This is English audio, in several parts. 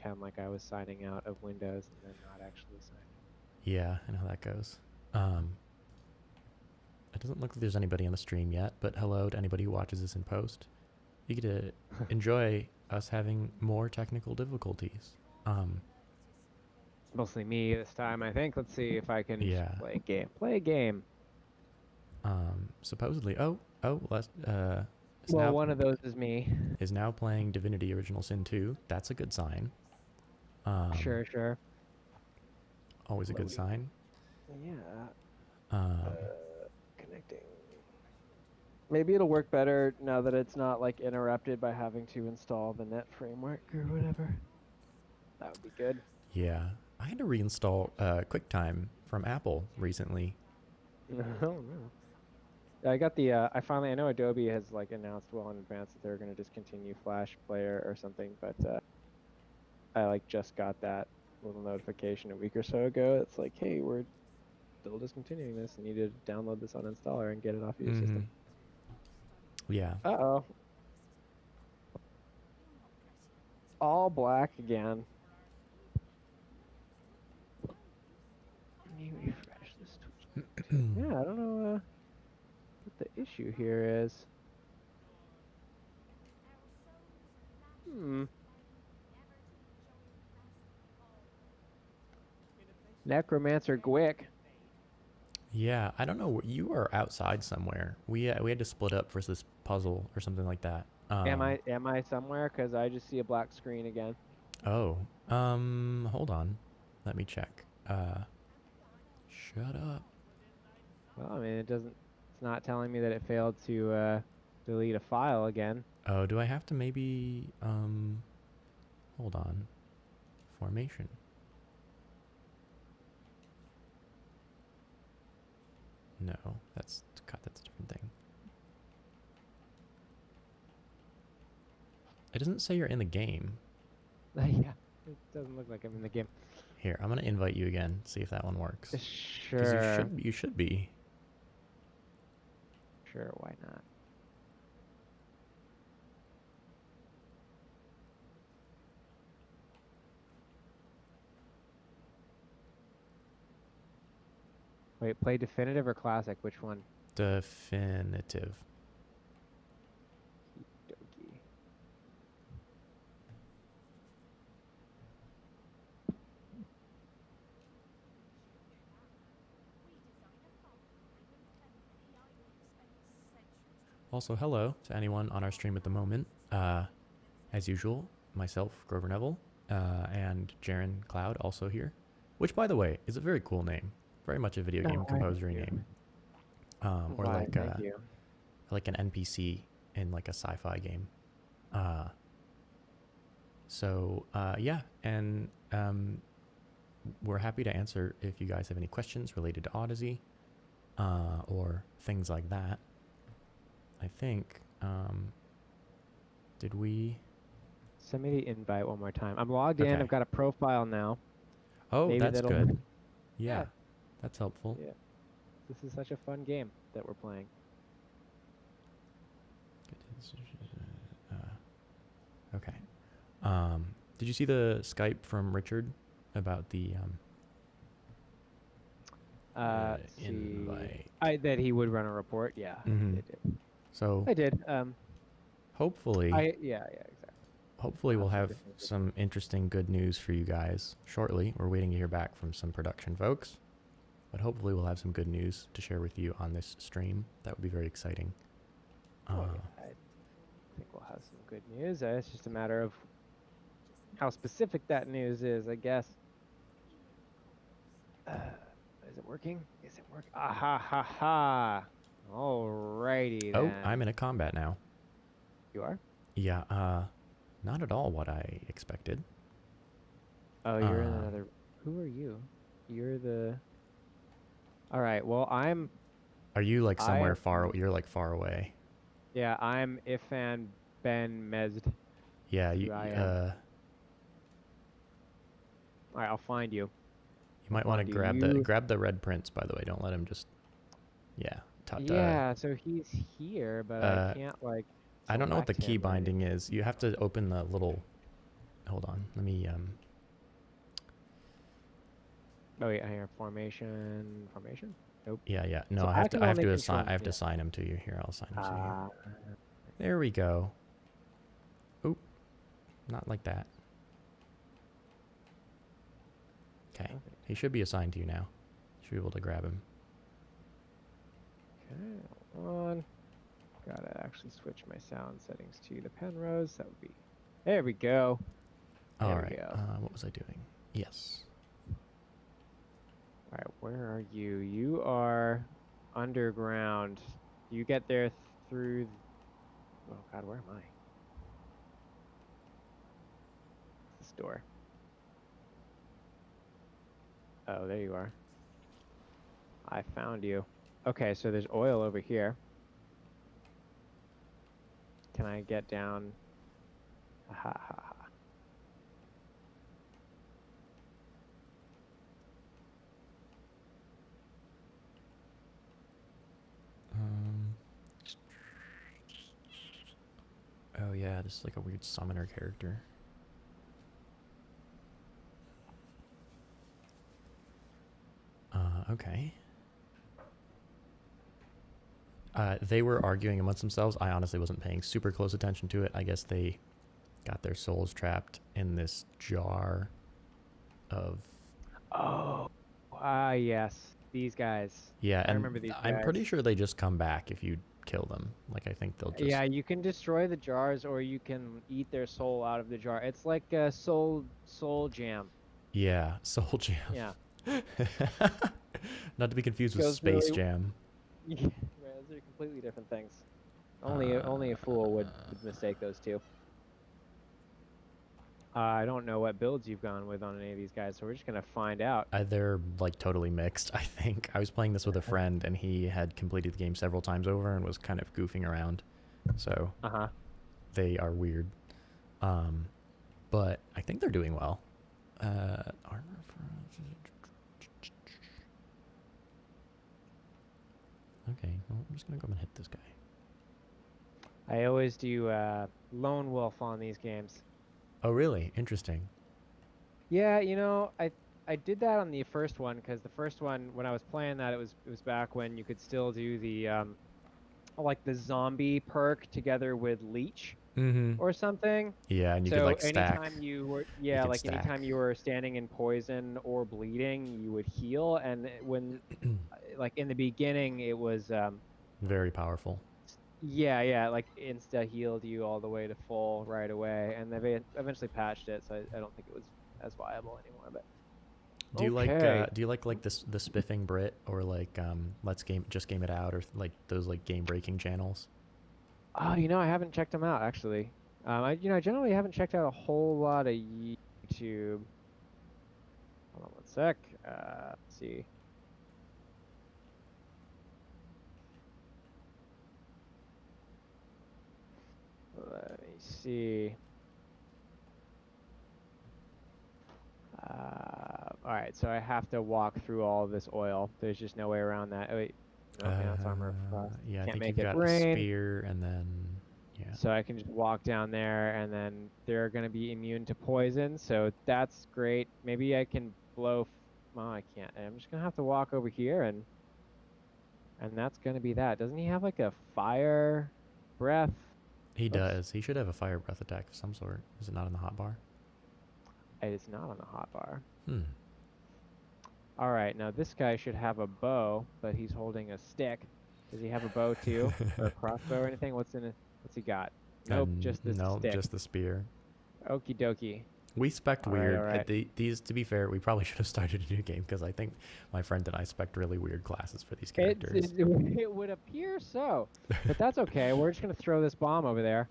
pretend like I was signing out of Windows and then not actually signing. Yeah, I know how that goes. It doesn't look like there's anybody on the stream yet, but hello to anybody who watches this in post. You get to enjoy us having more technical difficulties. It's mostly me this time, I think. Let's see if I can Yeah. play a game. Play a game. Supposedly, Well, one of those is me. is now playing Divinity Original Sin 2. That's a good sign. Sure. Always a good sign. Yeah. Connecting. Maybe it'll work better now that it's not like interrupted by having to install the net framework or whatever. That would be good. Yeah. I had to reinstall QuickTime from Apple recently. Oh no. I got the I know Adobe has like announced well in advance that they're going to discontinue Flash Player or something, but I like just got that little notification a week or so ago. It's like, hey, we're still discontinuing this, and you need to download this uninstaller and get it off of your system. Yeah. Uh-oh. All black again. Let me refresh this Twitch. Yeah, I don't know what the issue here is. Necromancer Gwick. Yeah, I don't know. You are outside somewhere. We had to split up for this puzzle or something like that. Am I somewhere? Because I just see a black screen again. Oh. Hold on. Let me check. Shut up. Well, I mean, it's not telling me that it failed to delete a file again. Oh, do I have to maybe, hold on. Formation. No, that's a different thing. It doesn't say you're in the game. Yeah, it doesn't look like I'm in the game. Here, I'm gonna invite you again, see if that one works. Sure. You should be. Sure, why not? Wait, play definitive or classic? Which one? Definitive. Okey-dokey. Also, hello to anyone on our stream at the moment. As usual, myself, Grover Neville, and Jaren Cloud also here. Which, by the way, is a very cool name. Very much a video game composery name. Or like an NPC in like a sci-fi game. Yeah, and we're happy to answer if you guys have any questions related to Odyssey, or things like that. I think, did we... Send me the invite one more time. I'm logged Okay. in. I've got a profile now. Oh, Maybe that's good. Work. Yeah, that's helpful. Yeah. This is such a fun game that we're playing. Okay. Did you see the Skype from Richard about the invite? That he would run a report. Yeah, I did. So I did. Hopefully. Yeah, exactly. Hopefully we'll have some interesting good news for you guys shortly. We're waiting to hear back from some production folks, but hopefully we'll have some good news to share with you on this stream. That would be very exciting. I think we'll have some good news. It's just a matter of how specific that news is, I guess. Is it working? Is it working? Ah ha ha ha. Alrighty then. Oh, I'm in a combat now. You are? Yeah, not at all what I expected. Oh, you're in another... Who are you? You're the... Alright, well, I'm... Are you like somewhere far... You're like far away. Yeah, I'm Ifan Ben Mezd. Yeah, you... Alright, I'll find you. You might want to grab the red prince, by the way. Don't let him just... Yeah. Yeah, so he's here, but I can't, like... I don't know what the key binding is. You have to open the little hold on. Let me Oh wait, I hear formation. Formation? Nope. yeah. No, So I have can to only assign control- yeah. assign him to you. Here, I'll assign him to you. Ah, There we go. Oop. Not like that. Okay. perfect. He should be assigned to you now. Should be able to grab him. Okay, hold on. Gotta actually switch my sound settings to the Penrose. That would be. There we go. There All we right. go. What was I doing? Yes. All right, where are you? You are underground. You get there through. Oh God, where am I? This door. Oh, there you are. I found you. Okay, so there's oil over here. Can I get down? Ha ha ha. Oh yeah, this is like a weird summoner character. Okay. They were arguing amongst themselves. I honestly wasn't paying super close attention to it. I guess they got their souls trapped in this jar of... Oh, yes. These guys. Yeah, I and remember these I'm pretty guys. sure they just come back if you kill them. Like, I think they'll just... Yeah, you can destroy the jars, or you can eat their soul out of the jar. It's like a soul jam. Yeah, Soul Jam. Yeah. Not to be confused with Goes Space really- Jam. Yeah, those are completely different things. Only a fool would mistake those two. I don't know what builds you've gone with on any of these guys, so we're just gonna find out. They're like totally mixed, I think. I was playing this with a friend and he had completed the game several times over and was kind of goofing around. So they are weird. But I think they're doing well. Armor for... Okay, well, I'm just gonna go and hit this guy. I always do lone wolf on these games. Oh, really? Interesting. Yeah, you know, I did that on the first one because the first one, when I was playing that, it was back when you could still do the like the zombie perk together with leech or something. Yeah, and you could like stack. Anytime you were anytime you were standing in poison or bleeding, you would heal, and when like in the beginning it was very powerful. yeah, like insta healed you all the way to full right away, and they eventually patched it, so I don't think it was as viable anymore. But do you like this the spiffing Brit or like just game it out or like those like game breaking channels? Oh, you know, I haven't checked them out actually. I generally haven't checked out a whole lot of YouTube. Hold on one sec. Let's see. Let me see. All right, so I have to walk through all of this oil. There's just no way around that. Oh, wait. Okay, that's armor. Yeah, I Can't think make you've it got rain. a spear and then yeah. So I can just walk down there, and then they're gonna be immune to poison. So that's great. Maybe I can blow. Oh, I can't. I'm just gonna have to walk over here, and that's gonna be that. Doesn't he have like a fire breath? He does. He should have a fire breath attack of some sort. Is it not in the hotbar? It is not on the hotbar. Hmm. All right, now this guy should have a bow, but he's holding a stick. Does he have a bow too, or a crossbow or anything? What's he got? Nope, just this no, stick. just the spear. Okie dokie. We spec'd weird. All right. These, to be fair, we probably should have started a new game because I think my friend and I spec'd really weird classes for these characters. It would appear so, but that's okay. We're just gonna throw this bomb over there.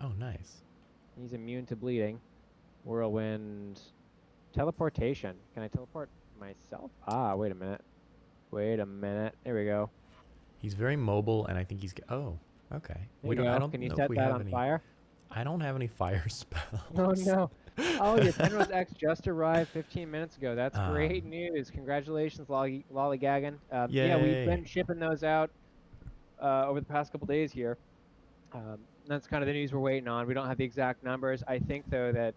Oh, nice. He's immune to bleeding. Whirlwind. Teleportation. Can I teleport myself? Ah, wait a minute. Wait a minute. There we go. He's very mobile, and I think he's... Oh, okay. I don't Can you set that on fire? I don't have any fire spells. Oh, no. Oh, your Penrose X just arrived 15 minutes ago. That's great news. Congratulations, Lollygaggin. Yeah, we've been shipping those out over the past couple days here. That's kind of the news we're waiting on. We don't have the exact numbers. I think though that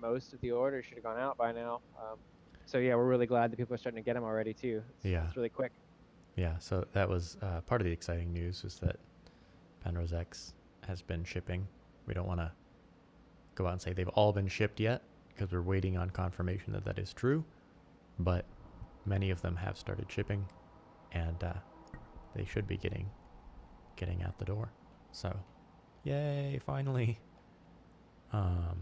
most of the orders should have gone out by now. So yeah, we're really glad that people are starting to get them already too. It's really quick. Yeah, so that was part of the exciting news is that Penrose X has been shipping. We don't want to go out and say they've all been shipped yet because we're waiting on confirmation that that is true, but many of them have started shipping, and they should be getting out the door. So, yay, finally. I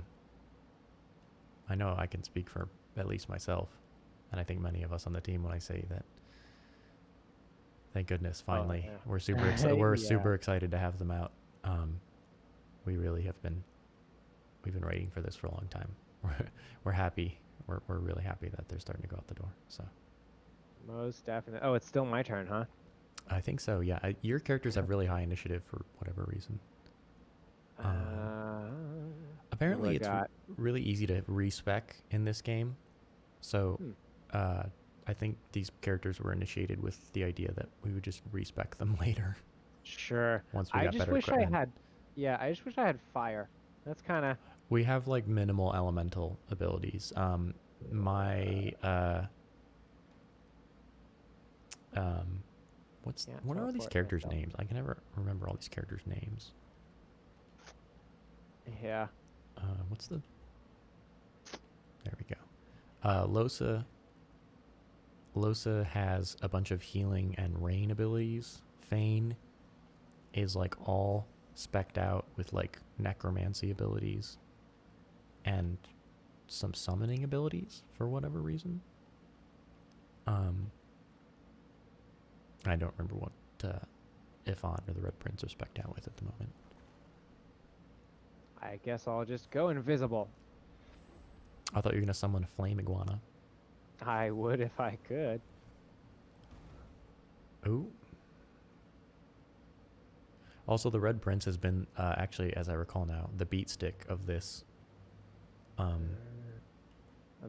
know I can speak for at least myself, and I think many of us on the team when I say that. Thank goodness, finally. Oh, yeah. We're super excited. We're super excited to have them out. We really have been. We've been waiting for this for a long time. We're happy. We're really happy that they're starting to go out the door. So. Most definitely. Oh, it's still my turn, huh? I think so. Yeah, your characters have really high initiative for whatever reason. Apparently, it's really easy to respec in this game. So, I think these characters were initiated with the idea that we would just respec them later. Sure. Once we got better equipment. I just wish I had fire. That's kind of. We have like minimal elemental abilities. What are these characters' names? I can never remember all these characters' names. Yeah. There we go. Losa has a bunch of healing and rain abilities. Fane is like all specced out with like necromancy abilities and some summoning abilities for whatever reason. I don't remember what Ifan or the Red Prince are specced out with at the moment. I guess I'll just go invisible. I thought you were going to summon a flame iguana. I would if I could. Ooh. Also, the Red Prince has been, actually, as I recall now, the beat stick of this. Of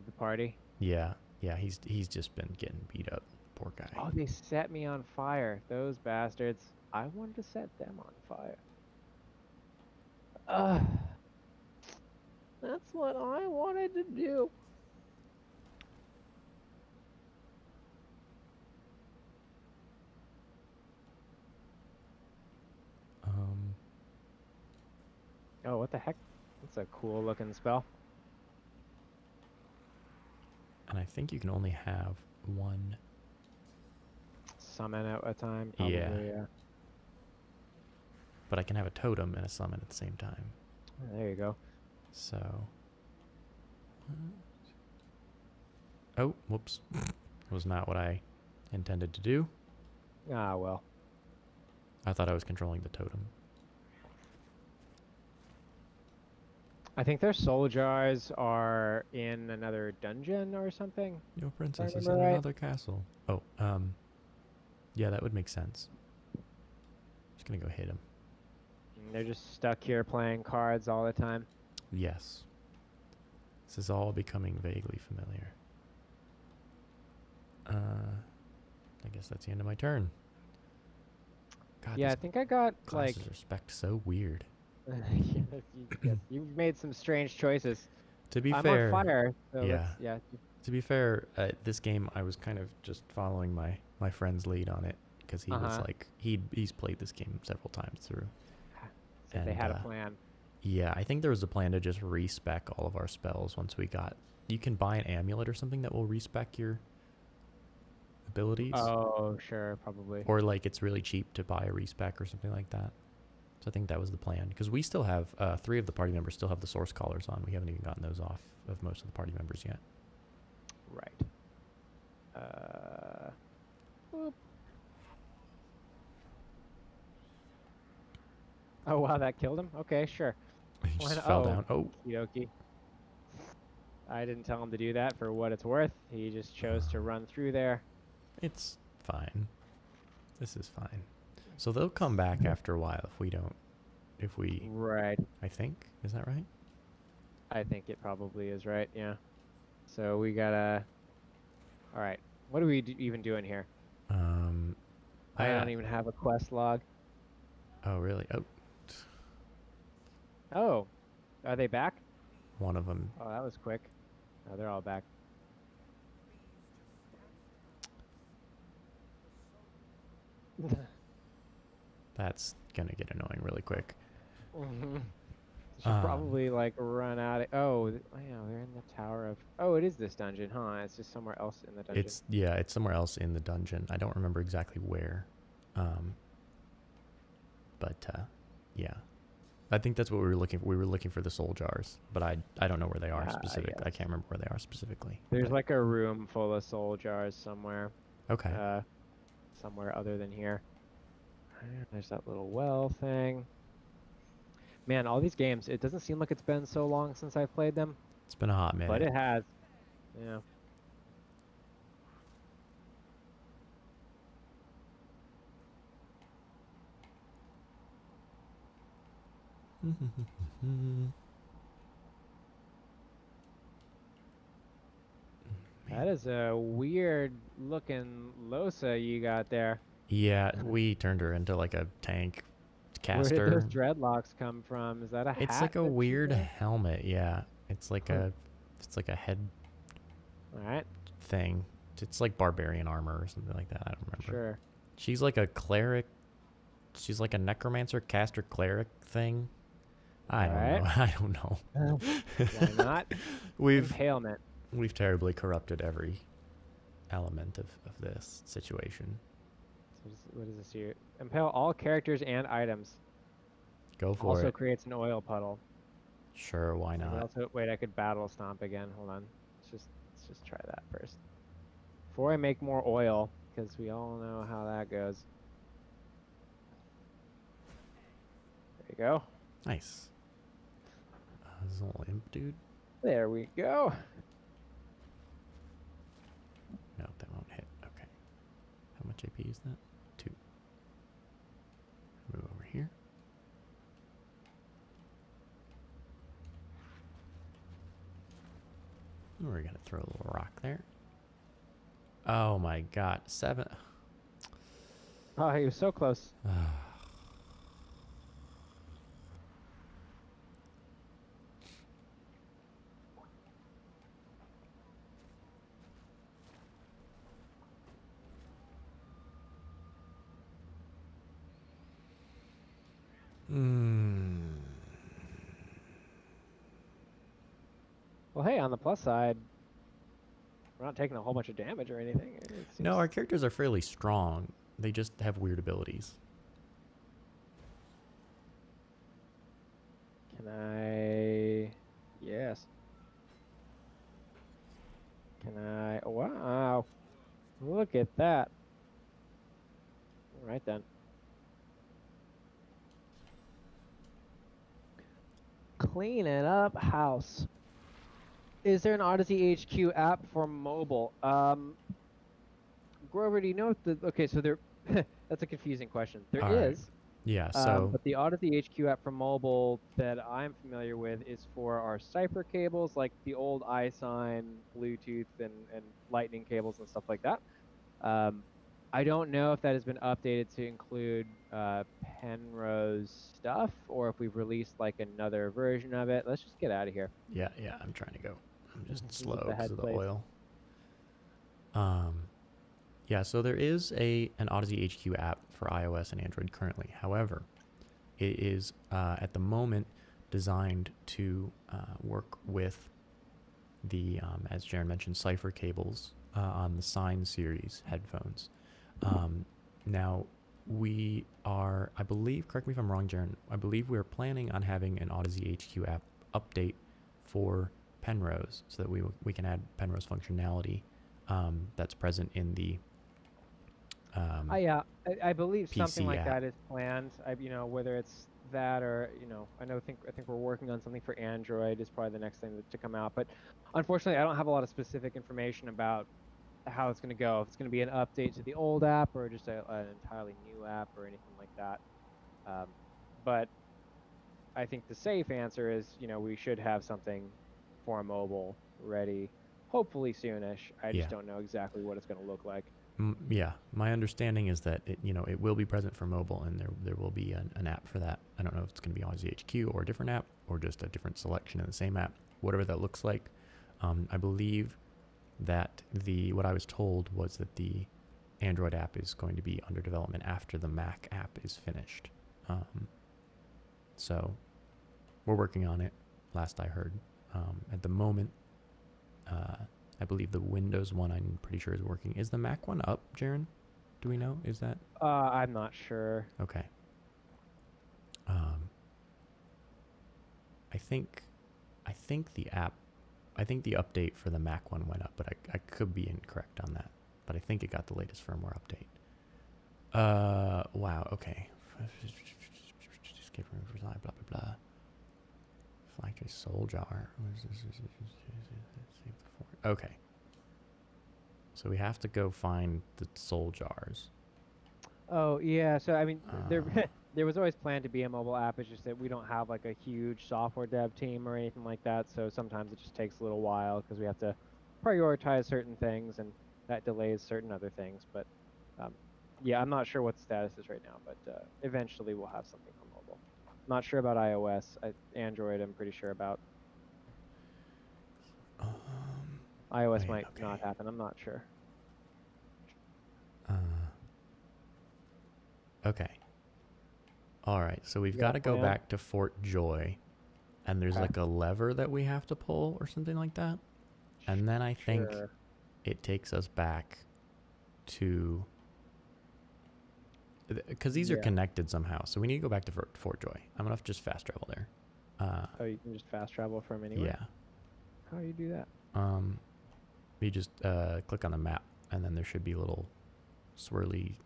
the party? Yeah. Yeah, he's just been getting beat up. Poor guy. Oh, they set me on fire. Those bastards. I wanted to set them on fire. That's what I wanted to do. Oh, what the heck? That's a cool looking spell. And I think you can only have one summon at a time. Probably, yeah. But I can have a totem and a summon at the same time. There you go. So. Oh, whoops. Was not what I intended to do. Ah, well. I thought I was controlling the totem. I think their soul jars are in another dungeon or something. Your princess is in another castle. Oh, yeah, that would make sense. Just gonna go hit him. They're just stuck here playing cards all the time. Yes. This is all becoming vaguely familiar. I guess that's the end of my turn. God, yeah, I think I got classes are spec'd so weird. yes, you've made some strange choices. To be I'm fair, on fire. So yeah. To be fair, this game I was kind of just following my friend's lead on it because he was like he's played this game several times through. So they had a plan. Yeah, I think there was a plan to just respec all of our spells once we got. You can buy an amulet or something that will respec your abilities. Oh, sure, probably. Or like it's really cheap to buy a respec or something like that. So I think that was the plan because we still have 3 of the party members still have the source collars on. We haven't even gotten those off of most of the party members yet. Right. Whoop. Oh wow, that killed him. Okay, sure. He just fell down. Oh. Okie. I didn't tell him to do that for what it's worth. He just chose to run through there. It's fine. This is fine. So they'll come back after a while if we... Right. I think. Is that right? I think it probably is right, yeah. So we gotta... Alright. What are we even doing here? I don't even have a quest log. Oh, really? Oh. Oh, are they back? One of them. Oh, that was quick. Oh, they're all back. That's gonna get annoying really quick. Should probably like run out of. Oh, yeah, they're in the tower of. Oh, it is this dungeon, huh? It's just somewhere else in the dungeon. It's somewhere else in the dungeon. I don't remember exactly where. But yeah, I think that's what we were looking for. We were looking for the soul jars, but I don't know where they are specific. Yes. I can't remember where they are specifically. There's like a room full of soul jars somewhere. Okay. Somewhere other than here. There's that little well thing. Man, all these games, it doesn't seem like it's been so long since I've played them. It's been a hot minute. But it has. Yeah. That is a weird looking Losa you got there. Yeah, we turned her into like a tank caster. Where did those dreadlocks come from? Is that a hat? It's like a weird helmet, yeah. It's like a head thing. It's like barbarian armor or something like that. I don't remember. Sure. She's like a cleric. She's like a necromancer caster cleric thing. I don't know. I don't know. Why not? Impalement. We've terribly corrupted every element of this situation. So what is this here? Impale all characters and items. Go for it. Also creates an oil puddle. Sure, why not? Also, wait, I could battle stomp again. Hold on. Let's just try that first. Before I make more oil, because we all know how that goes. There you go. Nice. This little imp dude. There we go. No, that won't hit. Okay. How much AP is that? 2. Move over here. We're gonna throw a little rock there. Oh my god. 7. Oh, he was so close. Well, hey, on the plus side, we're not taking a whole bunch of damage or anything. No, our characters are fairly strong. They just have weird abilities. Can I... Yes. Can I... Wow. Look at that. All right, then. Cleaning up house. Is there an Odyssey HQ app for mobile? Grover, do you know what okay, so there that's a confusing question. There is. Yeah, so but the Odyssey HQ app for mobile that I'm familiar with is for our cipher cables, like the old iSign, Bluetooth, and lightning cables and stuff like that. I don't know if that has been updated to include Penrose stuff, or if we've released like another version of it. Let's just get out of here. Yeah, I'm trying to go. I'm just slow the because of the head oil. Yeah, so there is an Odyssey HQ app for iOS and Android currently. However, it is at the moment designed to work with the, as Jaren mentioned, cipher cables on the Sign series headphones. Now, we are, I believe, correct me if I'm wrong, Jaren, I believe we're planning on having an Odyssey HQ app update for Penrose so that we can add Penrose functionality that's present in the I believe PC something like app. that is planned. Whether it's that or I think we're working on something for Android is probably the next thing to come out. But unfortunately, I don't have a lot of specific information about how it's going to go. If it's going to be an update to the old app or just an entirely new app or anything like that. But I think the safe answer is we should have something for mobile ready, hopefully soonish. I just don't know exactly what it's going to look like. Yeah, my understanding is that it will be present for mobile, and there will be an app for that. I don't know if it's going to be Odyssey HQ or a different app or just a different selection in the same app. Whatever that looks like, I believe that what I was told was that the Android app is going to be under development after the Mac app is finished. So we're working on it. Last I heard, at the moment. I believe the Windows one, I'm pretty sure, is working. Is the Mac one up, Jaren? Do we know? Is that? I'm not sure. Okay. I think the update for the Mac one went up, but I could be incorrect on that. But I think it got the latest firmware update. Wow, okay. Escape room for blah blah blah. Factory soul jar. Okay. So we have to go find the soul jars. Oh yeah, so I mean, there was always planned to be a mobile app. It's just that we don't have like a huge software dev team or anything like that. So sometimes it just takes a little while because we have to prioritize certain things, and that delays certain other things. But yeah, I'm not sure what the status is right now, but eventually we'll have something for mobile. Not sure about iOS. Android, I'm pretty sure about. iOS might not happen. I'm not sure. Okay. All right. So we've got to go back to Fort Joy, and there's like a lever that we have to pull or something like that. And then I think it takes us back to, because these are connected somehow. So we need to go back to Fort Joy. I'm going to just fast travel there. Oh, you can just fast travel from anywhere? Yeah. How do you do that? You just click on the map, and then there should be little swirly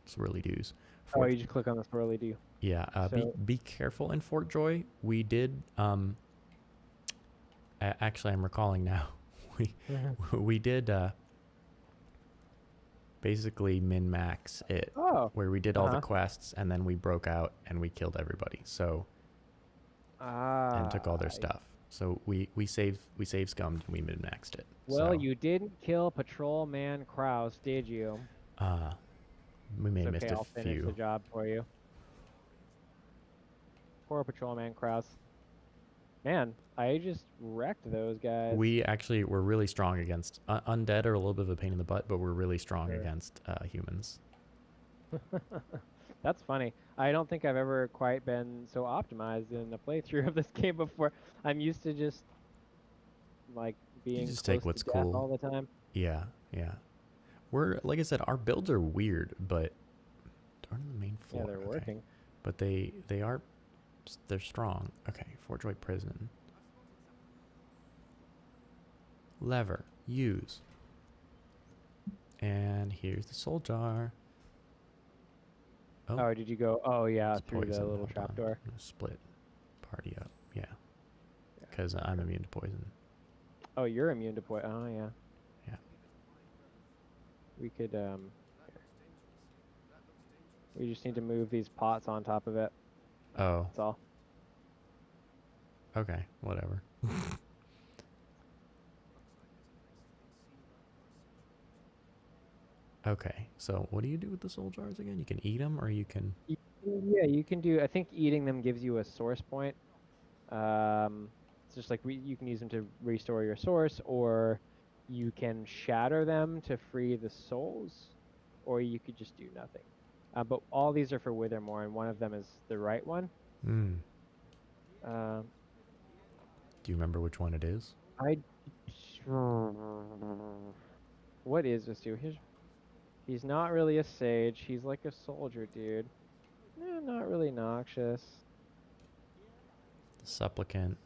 doos. Oh, you just click on the swirly do. Yeah. Be careful in Fort Joy. We did. Actually, I'm recalling now. We did basically min-max it, where we did all the quests, and then we broke out and we killed everybody. So and took all their stuff. So we save scummed and we min-maxed it. Well, you didn't kill Patrolman Kraus, did you? We may have missed a I'll finish few. the job for you. Poor Patrolman Kraus. Man, I just wrecked those guys. We actually were really strong against undead are a little bit of a pain in the butt, but we're really strong against humans. That's funny. I don't think I've ever quite been so optimized in a playthrough of this game before. I'm used to just like being just take what's cool all the time. Yeah. We're, like I said, our builds are weird, but they're on the main floor. Yeah, they're working. But they're strong. Okay, Fort Joy Prison. Lever, use. And here's the soul jar. Oh, did you go? Oh, yeah, through the little trapdoor. Split party up, yeah. Because I'm immune to poison. Oh, you're immune to poison. Oh, yeah. Yeah. We could, we just need to move these pots on top of it. Oh. That's all. Okay, whatever. Okay, so what do you do with the soul jars again? You can eat them, or you can... Yeah, you can do... I think eating them gives you a source point. It's just like you can use them to restore your source, or you can shatter them to free the souls, or you could just do nothing. But all these are for Withermore, and one of them is the right one. Do you remember which one it is? What is this dude? He's not really a sage. He's like a soldier, dude. Not really noxious. The supplicant,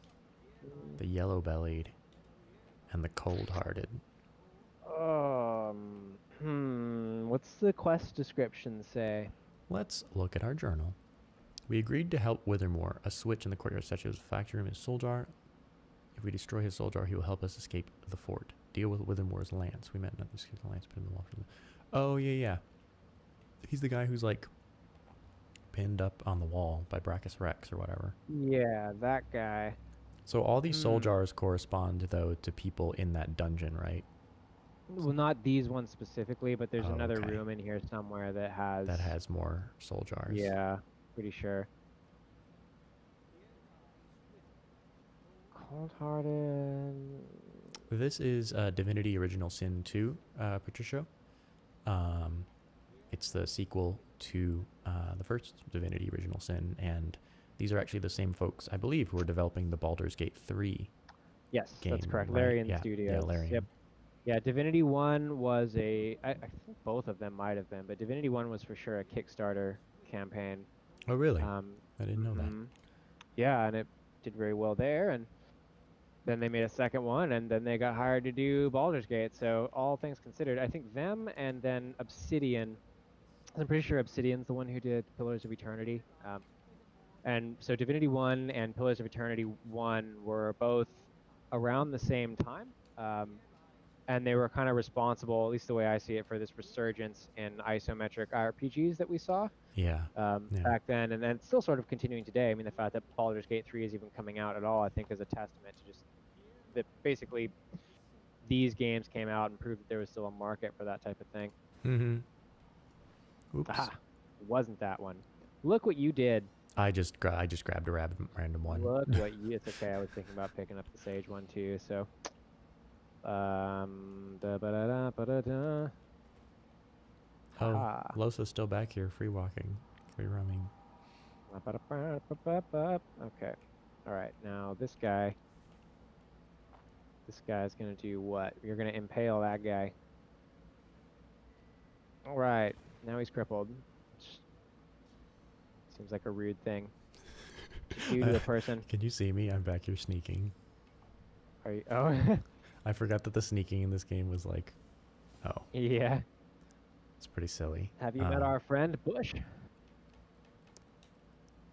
the yellow-bellied, and the cold-hearted. What's the quest description say? Let's look at our journal. We agreed to help Withermore. A switch in the courtyard such as factory room is soul jar. If we destroy his soul jar, he will help us escape the fort. Deal with Withermore's lance. We met not to escape the lance, put in the wall for the... Oh, yeah. He's the guy who's like pinned up on the wall by Brachus Rex or whatever. Yeah, that guy. So all these soul jars correspond, though, to people in that dungeon, right? Well, not these ones specifically, but there's Oh, another okay. room in here somewhere that has. That has more soul jars. Yeah, pretty sure. Cold-hearted. This is Divinity Original Sin 2, Patricia. It's the sequel to the first Divinity Original Sin, and these are actually the same folks, I believe, who are developing the Baldur's Gate 3 Yes, game, that's correct. right? Larian Yeah, Studios. Larian. Yep. Yeah, Divinity 1 was I think both of them might have been, but Divinity 1 was for sure a Kickstarter campaign. Oh, really? I didn't know that. Yeah, and it did very well there, and then they made a second one, and then they got hired to do Baldur's Gate. So all things considered, I think them and then Obsidian. I'm pretty sure Obsidian's the one who did Pillars of Eternity. And so Divinity 1 and Pillars of Eternity 1 were both around the same time. And they were kind of responsible, at least the way I see it, for this resurgence in isometric RPGs that we saw Yeah. back then, and then still sort of continuing today. I mean, the fact that Baldur's Gate 3 is even coming out at all, I think, is a testament to just that basically these games came out and proved that there was still a market for that type of thing. Oops. Aha, it wasn't that one. Look what you did. I just grabbed a random one. Look what you. It's okay. I was thinking about picking up the Sage one too. So, Oh, Losa's still back here, free walking, free roaming. Okay. All right. Now this guy's gonna do what? You're gonna impale that guy. All right. Now he's crippled. Seems like a rude thing to do to a person. Can you see me? I'm back here sneaking. Are you? Oh. I forgot that the sneaking in this game was like, oh. Yeah. It's pretty silly. Have you met our friend Bush?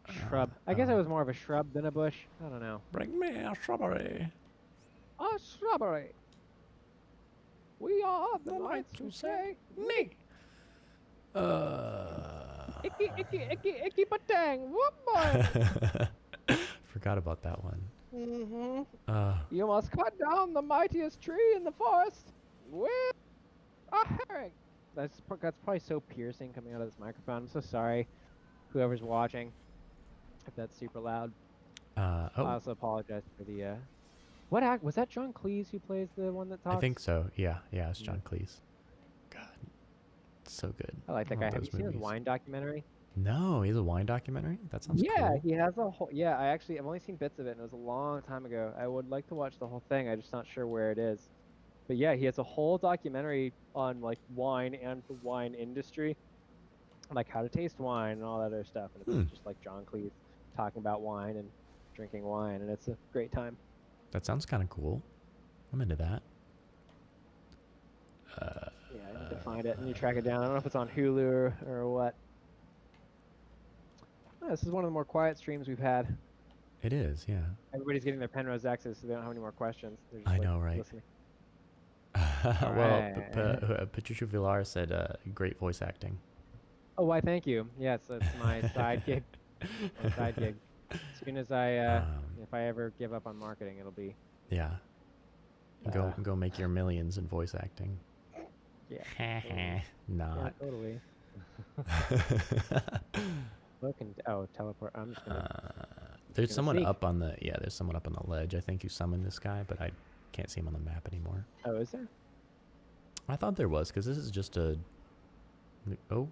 Shrub. I guess it was more of a shrub than a bush. I don't know. Bring me a shrubbery. A shrubbery. We are the knights who say me. Icky, icky, icky, icky, batang. Whoop, boy. Forgot about that one. You must cut down the mightiest tree in the forest with a herring. That's probably so piercing coming out of this microphone. I'm so sorry, whoever's watching, if that's super loud. I also apologize for the. What act was that? John Cleese who plays the one that talks? I think so. Yeah, it's John Cleese. God, it's so good. I like that guy. Have you seen his wine documentary? No, he has a wine documentary? That sounds cool. Yeah, he has a whole. Yeah, I've only seen bits of it, and it was a long time ago. I would like to watch the whole thing. I'm just not sure where it is. But yeah, he has a whole documentary on like wine and the wine industry, like how to taste wine and all that other stuff. And it's just like John Cleese talking about wine and drinking wine, and it's a great time. That sounds kind of cool. I'm into that. Yeah, I need to find it and you track it down. I don't know if it's on Hulu or what. Oh, this is one of the more quiet streams we've had. It is, yeah. Everybody's getting their Penrose X's, so they don't have any more questions. They're just, I know, right? Listening. Well, Patricia Villar said great voice acting. Oh, why? Thank you. Yes, it's my side gig. My side gig. As soon as if I ever give up on marketing, it'll be. Yeah. Go make your millions in voice acting. Yeah. Not. Yeah, totally. Look and teleport. I'm just gonna. There's someone up on the There's someone up on the ledge. I think you summoned this guy, but I can't see him on the map anymore. Oh, is there? I thought there was, because this is just a. Oh.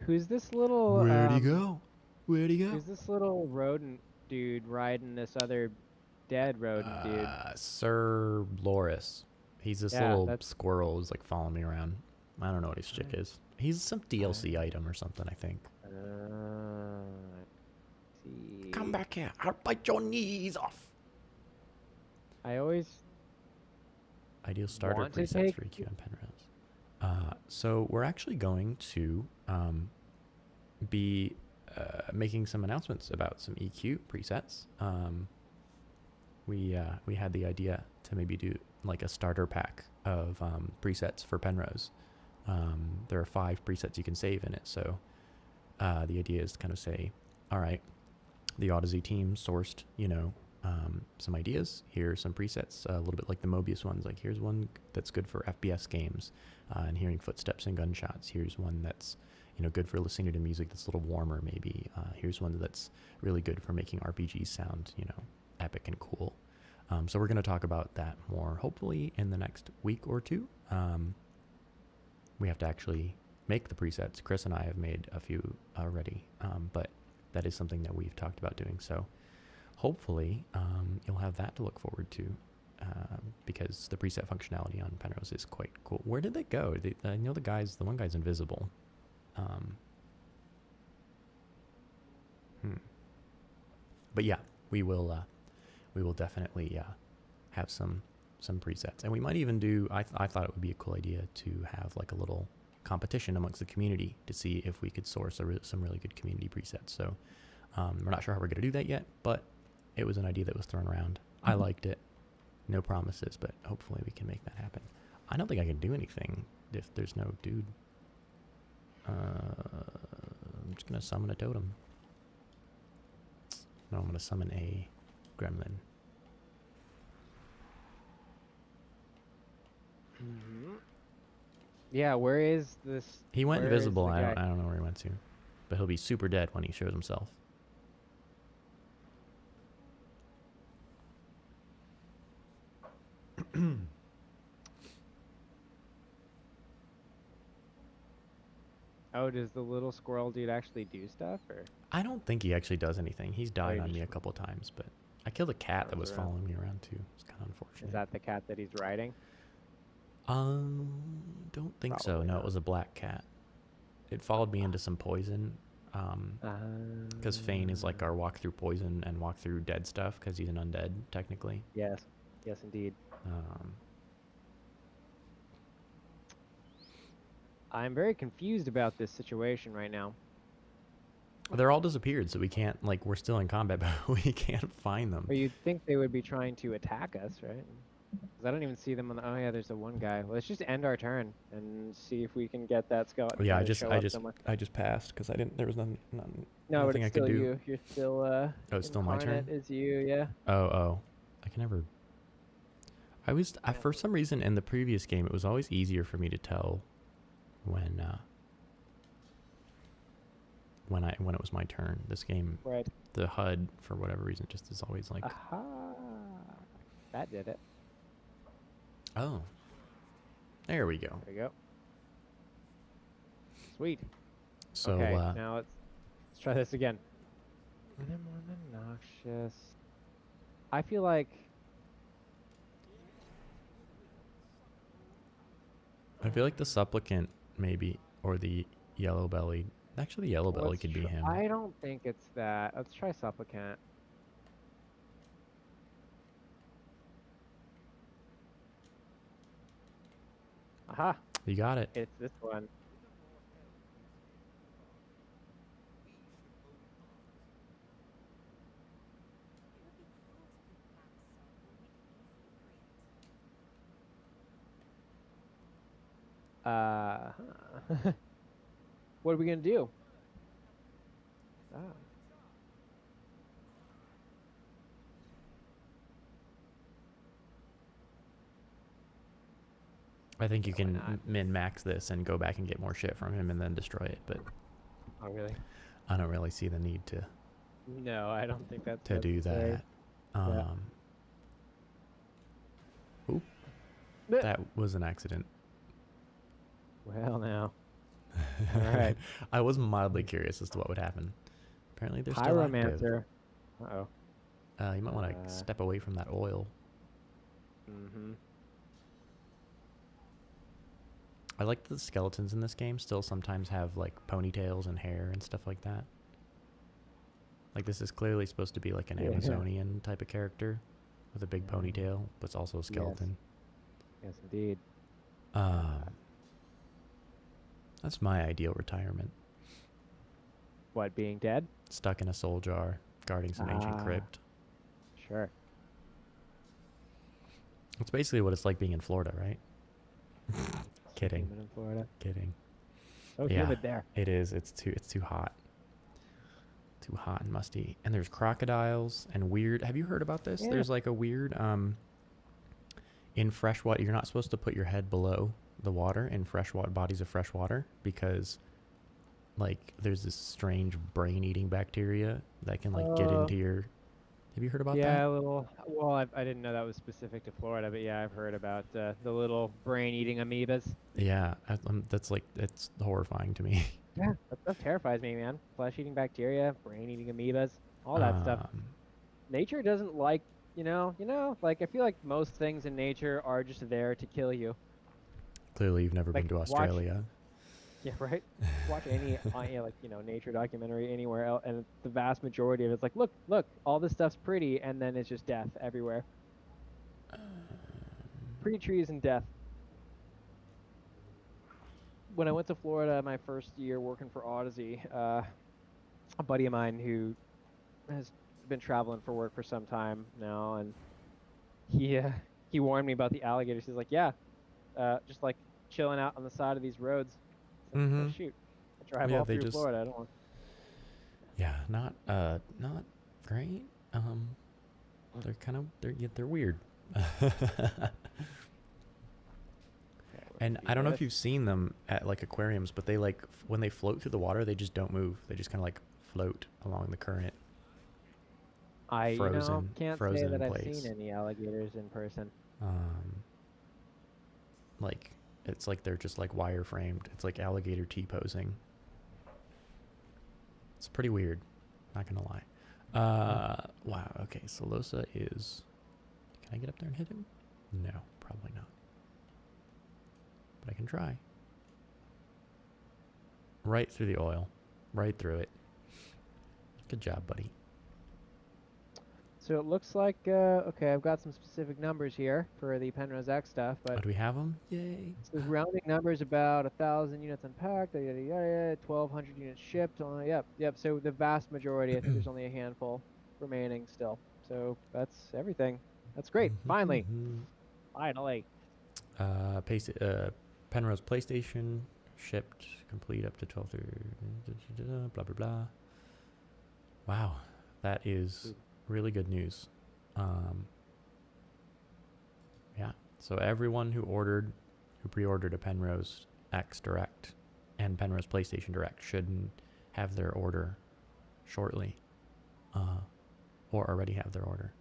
Who's this little? Where'd he go? Where'd he go? Who's this little rodent dude riding this other dead rodent dude? Sir Loris. He's this little squirrel who's like following me around. I don't know what his chick is. He's some DLC item or something, I think. See. Come back here. I'll bite your knees off. I always ideal starter presets for EQ and Penrose. So we're actually going to be making some announcements about some EQ presets. We had the idea to maybe do like a starter pack of presets for Penrose. There are 5 presets you can save in it. So the idea is to kind of say, all right, the Odyssey team sourced, some ideas. Here are some presets, a little bit like the Mobius ones. Like here's one that's good for FPS games and hearing footsteps and gunshots. Here's one that's, you know, good for listening to music that's a little warmer maybe. Here's one that's really good for making RPGs sound, you know, epic and cool. So we're going to talk about that more hopefully in the next week or two. We have to actually make the presets. Chris and I have made a few already, but that is something that we've talked about doing. So hopefully you'll have that to look forward to because the preset functionality on Penrose is quite cool. Where did they go? I know the one guy's invisible. But yeah, we will definitely have some presets, and we might even do. I thought it would be a cool idea to have like a little competition amongst the community to see if we could source some really good community presets. So we're not sure how we're going to do that yet, but it was an idea that was thrown around. I liked it. No promises, but hopefully we can make that happen. I don't think I can do anything if there's no dude. I'm just going to summon a totem. No, I'm going to summon a gremlin. Yeah, where is this? He went invisible. I don't know where he went to, but he'll be super dead when he shows himself. Oh, does the little squirrel dude actually do stuff, or? I don't think he actually does anything. He's died on me a couple times, but I killed a cat that was following me around too. It's kind of unfortunate. Is that the cat that he's riding? Don't think so. No, it was a black cat. It followed me into some poison. Because Fane is like our walk through poison and walk through dead stuff because he's an undead technically. Yes, yes, indeed. I'm very confused about this situation right now. They're all disappeared, so we can't, like, we're still in combat, but we can't find them. But you'd think they would be trying to attack us, right? Because I don't even see them on the... Oh, yeah, there's the one guy. Well, let's just end our turn and see if we can get that skeleton. Yeah, I just passed because I didn't... There was nothing no, but I it's could still do. you. You're still... Oh, it's still my turn? It's you, yeah. Oh. I can never... for some reason, in the previous game, it was always easier for me to tell when it was my turn. This game, right. The HUD, for whatever reason, just is always like... Aha! That did it. Oh. There we go. There you go. Sweet. So, okay, now let's try this again. More noxious. I feel like... the supplicant, maybe, or the yellow-bellied. Actually, the yellow-belly could be him. I don't think it's that. Let's try supplicant. Aha! You got it. It's this one. What are we gonna do? I think you can min-max this and go back and get more shit from him and then destroy it, but... Oh, really? I don't really see the need to... No, I don't think that's... To do that. Oop. That was an accident. Well, now. All right. I was mildly curious as to what would happen. Apparently there's still Pyromancer. Uh-oh. You might want to step away from that oil. Mm-hmm. I like that the skeletons in this game still sometimes have like ponytails and hair and stuff like that. Like this is clearly supposed to be like an Amazonian type of character with a big ponytail, but it's also a skeleton. Yes, indeed. That's my ideal retirement. What, being dead? Stuck in a soul jar, guarding some ancient crypt. Sure. It's basically what it's like being in Florida, right? Kidding. In Florida. Kidding. So humid there. It is. It's too hot. Too hot and musty. And there's crocodiles and weird. Have you heard about this? Yeah. There's like a weird in fresh water. You're not supposed to put your head below the water in fresh water, bodies of fresh water, because like there's this strange brain-eating bacteria that can like get into your. Have you heard about that? Yeah, a little. Well, I didn't know that was specific to Florida, but yeah, I've heard about the little brain-eating amoebas. Yeah, that's like, it's horrifying to me. Yeah, that stuff terrifies me, man. Flesh-eating bacteria, brain-eating amoebas, all that stuff. Nature doesn't like, like I feel like most things in nature are just there to kill you. Clearly, you've never Like, been to Australia. Yeah, right. Watch any nature documentary anywhere else, and the vast majority of it's like, look, all this stuff's pretty, and then it's just death everywhere. Pretty trees and death. When I went to Florida my first year working for Odyssey, a buddy of mine who has been traveling for work for some time now, and he warned me about the alligators. He's like, yeah, just like chilling out on the side of these roads. Like, oh, shoot, I drive all through Florida. I don't want. Yeah, not great. They're kind of they're weird. And I don't know if you've seen them at like aquariums, but they like when they float through the water, they just don't move. They just kind of like float along the current. I can't say that I've place. seen any alligators in person. Like it's like they're just like wire framed. It's like alligator T-posing. It's pretty weird. Not gonna lie. Wow. Okay. So Losa is. Can I get up there and hit him? No, probably not. But I can try. Right through the oil. Right through it. Good job, buddy. So it looks like, okay, I've got some specific numbers here for the Penrose X stuff, but... Oh, do we have them? Yay. So rounding numbers about 1,000 units unpacked, yada, yada, yada, 1,200 units shipped. Yep. So the vast majority, I think there's only a handful remaining still. So that's everything. That's great. Finally. Finally. Penrose PlayStation shipped, complete up to 12/3. Blah blah blah. Wow, that is really good news. Yeah. So everyone who pre-ordered a Penrose X Direct and Penrose PlayStation Direct should have their order shortly, or already have their order.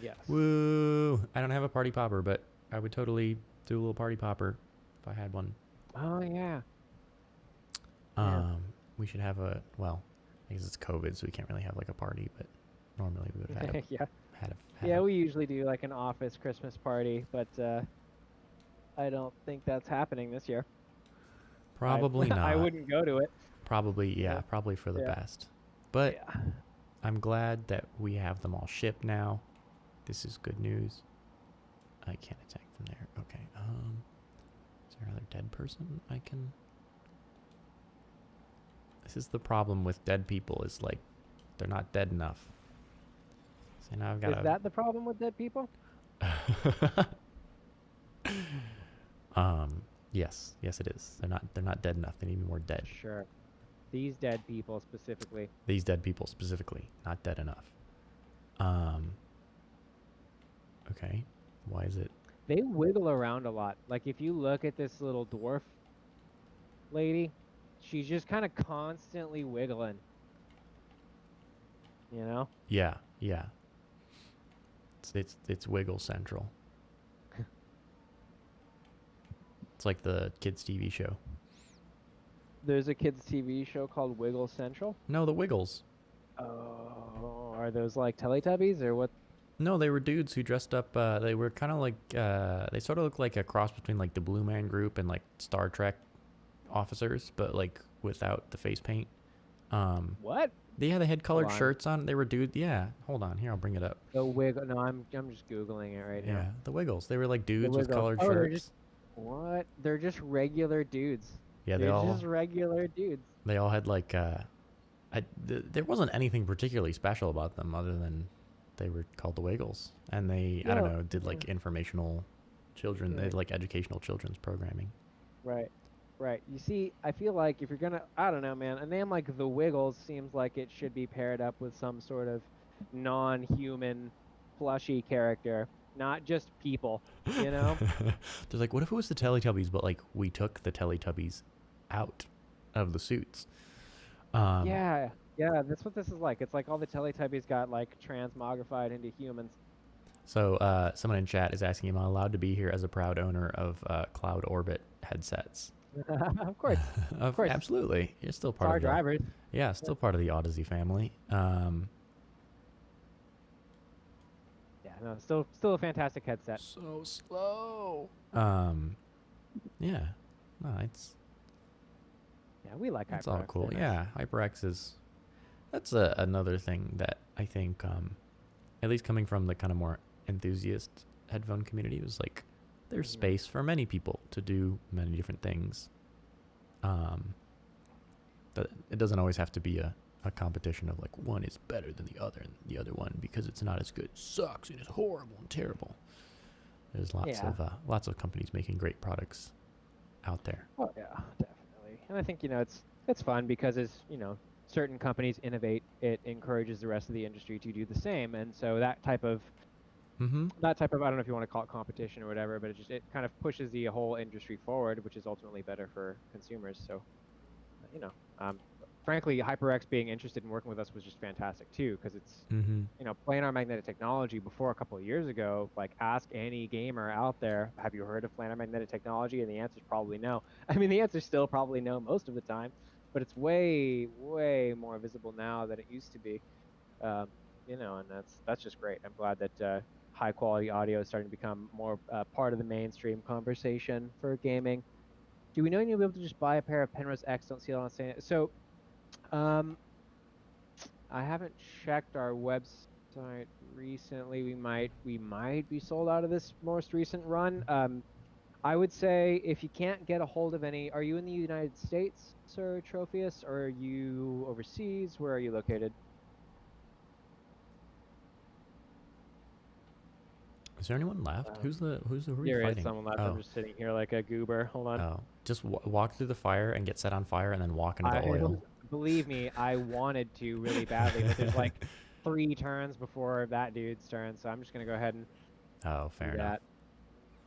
Yes. Woo! I don't have a party popper, but I would totally do a little party popper if I had one. Oh yeah. We should have a, well, I guess it's COVID, so we can't really have like a party, but normally we would have had yeah. We usually do like an office Christmas party, but I don't think that's happening this year. Probably not. I wouldn't go to it. Probably, yeah, probably for the best. But I'm glad that we have them all shipped now. This is good news. I can't attack from there. Okay. Is there another dead person I can? This is the problem with dead people. Is like they're not dead enough. So now I've got. Is that the problem with dead people? Yes, it is. They're not dead enough. They need to be more dead. Sure. These dead people specifically. These dead people specifically, not dead enough. Okay. Why is it? They wiggle around a lot. Like if you look at this little dwarf lady, she's just kind of constantly wiggling. You know? Yeah. It's wiggle central. It's like the kids' TV show. There's a kids' TV show called Wiggle Central? No, the Wiggles. Oh, are those like Teletubbies or what? No, they were dudes who dressed up. They were kind of like, they sort of look like a cross between like the Blue Man Group and like Star Trek officers, but like without the face paint. What? Yeah, they had colored shirts on. They were dudes. Yeah, hold on. Here, I'll bring it up. The Wiggle. No, I'm just Googling it right now. Yeah, the Wiggles. They were like dudes with colored shirts. What? They're just regular dudes. Yeah, they're just regular dudes. They all had like, there wasn't anything particularly special about them other than they were called the Wiggles, and they, I don't know, did like informational children, they like educational children's programming. Right. Right. You see, I feel like if you're gonna, I don't know, man, a name like The Wiggles seems like it should be paired up with some sort of non-human plushy character, not just people, you know? They're like, what if it was the Teletubbies, but like we took the Teletubbies out of the suits? Um, Yeah, yeah, that's what this is like. It's like all the Teletubbies got like transmogrified into humans. so someone in chat is asking, am I allowed to be here as a proud owner of Cloud Orbit headsets? Of course, of course. Absolutely, you're still It's part our of the drivers. Yeah, still part of the Odyssey family. yeah, no, still a fantastic headset. So slow. Yeah, no, Yeah, we like it's all HyperX. cool. They're nice. Yeah, HyperX is that's another thing that I think, at least coming from the kind of more enthusiast headphone community, was like there's space for many people to do many different things. But it doesn't always have to be a competition of like one is better than the other and the other one because it's not as good sucks and it's horrible and terrible. There's lots of companies making great products out there. Oh yeah, definitely. And I think, it's fun because as, certain companies innovate, it encourages the rest of the industry to do the same. And so I don't know if you want to call it competition or whatever, but it kind of pushes the whole industry forward, which is ultimately better for consumers. So, you know, um, frankly, HyperX being interested in working with us was just fantastic too, because it's, planar magnetic technology before a couple of years ago, like ask any gamer out there, have you heard of planar magnetic technology? And the answer is probably no. I mean, the answer is still probably no most of the time, but it's way, way more visible now than it used to be. Um, and that's just great. I'm glad that high quality audio is starting to become more part of the mainstream conversation for gaming. Do we know you'll be able to just buy a pair of Penrose X? Don't see it on saying it. So, um, I haven't checked our website recently. We might be sold out of this most recent run. I would say if you can't get a hold of any, are you in the United States, Sir Trophius, or are you overseas? Where are you located? Is there anyone left? Who are you There is fighting? someone left. I'm Oh, just sitting here like a goober. Hold on. oh, just walk through the fire and get set on fire and then walk into the oil. Believe me, I wanted to really badly, but there's like 3 turns before that dude's turn, so I'm just gonna go ahead and Oh, do fair enough. that.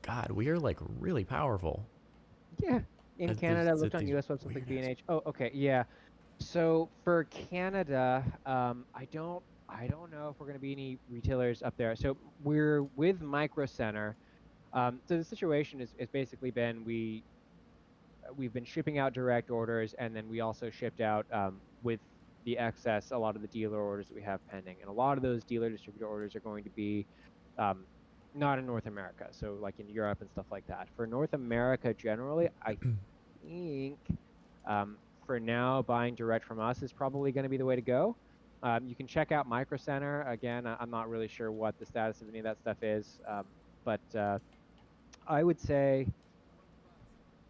God, we are like really powerful. Yeah. In Canada, I looked on These US websites like weird ass. B&H. Oh, okay, yeah. So for Canada, I don't know if we're gonna be any retailers up there. So we're with Micro Center. So the situation is basically been we've been shipping out direct orders, and then we also shipped out with the excess a lot of the dealer orders that we have pending, and a lot of those dealer distributor orders are going to be um, not in North America, so like in Europe and stuff like that. For North America generally, I think for now buying direct from us is probably going to be the way to go. You can check out Micro Center again. I'm not really sure what the status of any of that stuff is, but I would say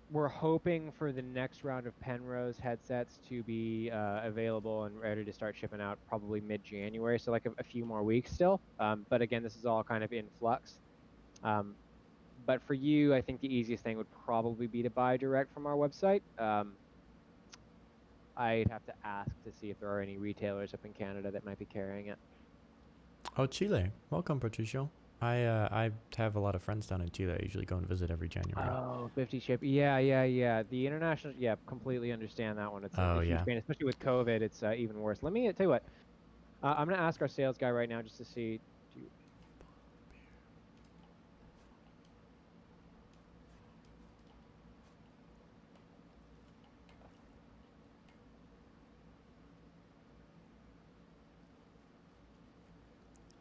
we're hoping for the next round of Penrose headsets to be available and ready to start shipping out probably mid-January, so like a few more weeks still. But again, this is all kind of in flux. But for you, I think the easiest thing would probably be to buy direct from our website. I'd have to ask to see if there are any retailers up in Canada that might be carrying it. Oh, Chile. Welcome, Patricio. I have a lot of friends down in Chile. I usually go and visit every January. Oh, 50 chip. Yeah. The international, yeah, completely understand that one. It's a huge Yeah. pain, especially with COVID. It's even worse. Let me tell you what. I'm gonna ask our sales guy right now just to see.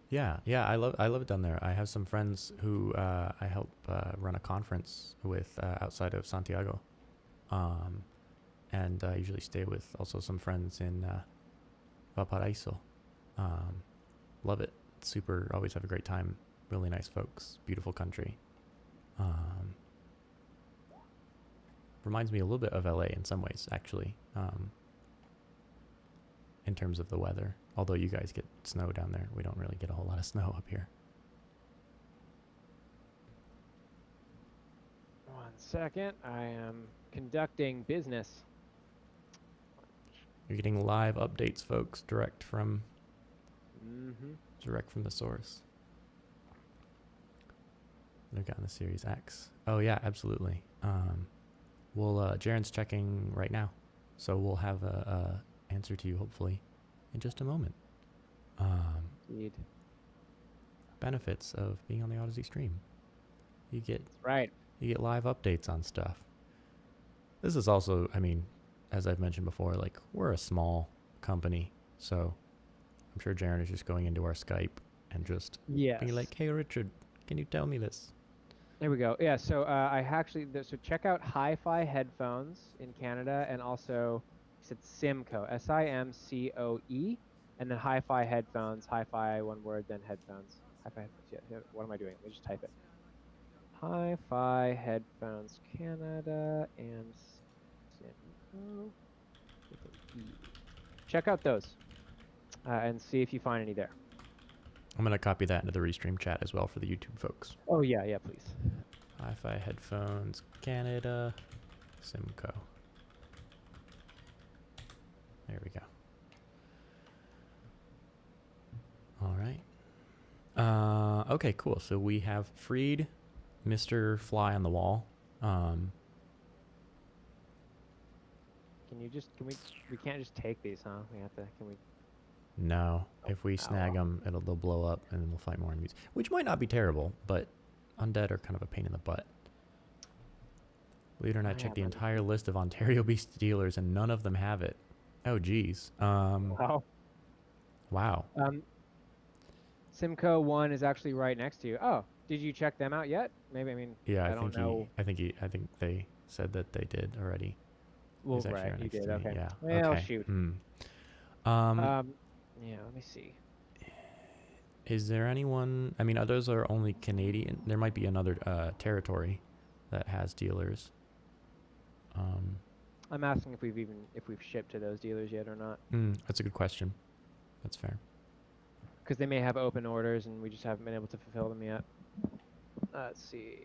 Yeah. I love it down there. I have some friends who I help run a conference with outside of Santiago, and I usually stay with also some friends in Valparaiso. Love it. Super. Always have a great time. Really nice folks. Beautiful country. Reminds me a little bit of LA in some ways, actually, in terms of the weather. Although you guys get snow down there, we don't really get a whole lot of snow up here. 1 second. I am conducting business. You're getting live updates, folks, direct from the source. They've gotten the Series X. Oh yeah, absolutely. Jaren's checking right now, so we'll have a answer to you hopefully in just a moment. Indeed. Benefits of being on the Odyssey stream. You get You get live updates on stuff. This is also, I mean, as I've mentioned before, like we're a small company, so I'm sure Jaren is just going into our Skype and just being like, "Hey Richard, can you tell me this?" There we go. Yeah, so I actually, so check out Hi-Fi headphones in Canada, and also, he said Simcoe, Simcoe, and then Hi-Fi headphones, Hi-Fi, one word, then headphones. Hi-Fi headphones, yeah, what am I doing? Let me just type it. Hi-Fi headphones Canada and Simcoe with an E. Check out those and see if you find any there. I'm going to copy that into the Restream chat as well for the YouTube folks. Oh, yeah, please. Hi-Fi headphones, Canada, Simcoe. There we go. All right. Okay, cool. So we have freed Mr. Fly on the Wall. Can we can't just take these, huh? Can we? No, if we snag them, they'll blow up and then we'll fight more enemies, which might not be terrible, but undead are kind of a pain in the butt. Believe it or not, check the entire list of Ontario-based dealers and none of them have it. Oh, geez. Wow. Simcoe 1 is actually right next to you. Oh, did you check them out yet? Maybe, I mean, yeah, I think they said that they did already. Well, right, you did. Okay. Yeah. Well, okay. shoot. Yeah, let me see. Is there anyone? I mean, those are only Canadian. There might be another territory that has dealers. I'm asking if we've shipped to those dealers yet or not. That's a good question. That's fair. Because they may have open orders and we just haven't been able to fulfill them yet. Let's see.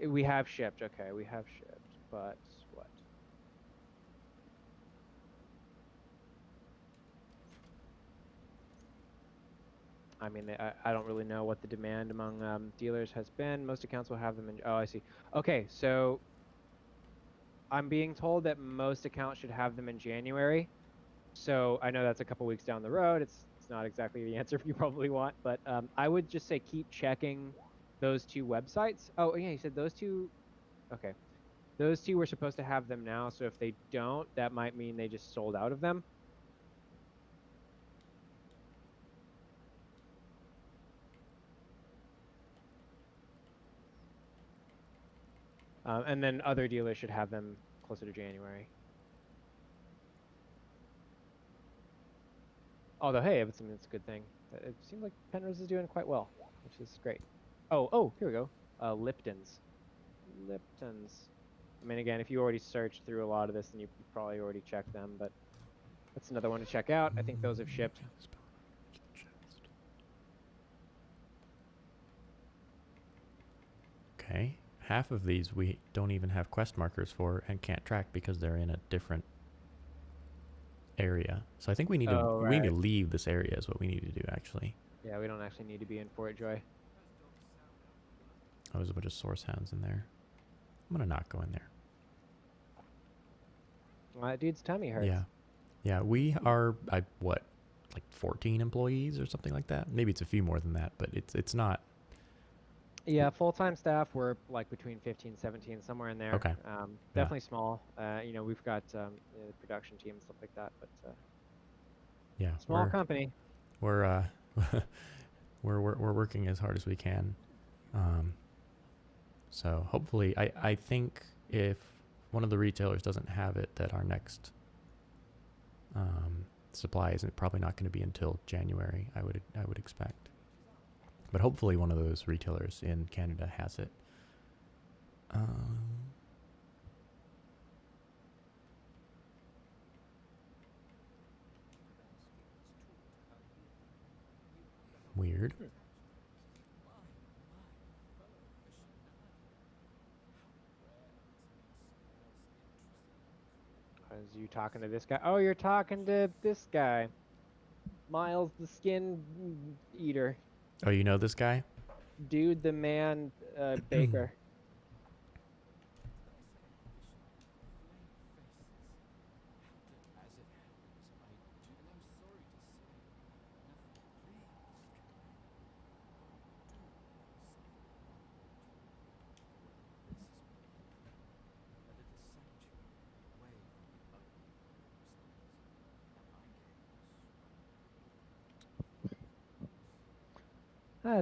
We have shipped. Okay, we have shipped, but what? I mean, I don't really know what the demand among dealers has been. Most accounts will have them in. Oh, I see. Okay, so I'm being told that most accounts should have them in January. So I know that's a couple weeks down the road. It's not exactly the answer you probably want, but I would just say keep checking those two websites. Oh, yeah, you said those two. Okay. Those two were supposed to have them now, so if they don't, that might mean they just sold out of them. And then other dealers should have them closer to January. Although, hey, it's a good thing. It seems like Penrose is doing quite well, which is great. Oh, here we go. Lipton's. I mean, again, if you already searched through a lot of this, then you probably already checked them, but that's another one to check out. I think those have shipped. Okay. Half of these we don't even have quest markers for and can't track because they're in a different area. So I think we need to leave this area is what we need to do actually. Yeah, we don't actually need to be in Fort Joy. Oh, there's a bunch of source hounds in there. I'm gonna not go in there. Well, that dude's tummy hurts. Yeah, we are like 14 employees or something like that. Maybe it's a few more than that, but it's not. Yeah, full-time staff, we're like between 15, 17, somewhere in there. Okay. Definitely small. You know, we've got the production team and stuff like that, but yeah, small company. We're we're working as hard as we can. So hopefully, I think if one of the retailers doesn't have it, that our next supply isn't probably not going to be until January. I would expect. But hopefully one of those retailers in Canada has it. Weird. Is you talking to this guy? Oh, you're talking to this guy. Miles the Skin Eater. Oh, you know this guy? Dude the Man Baker.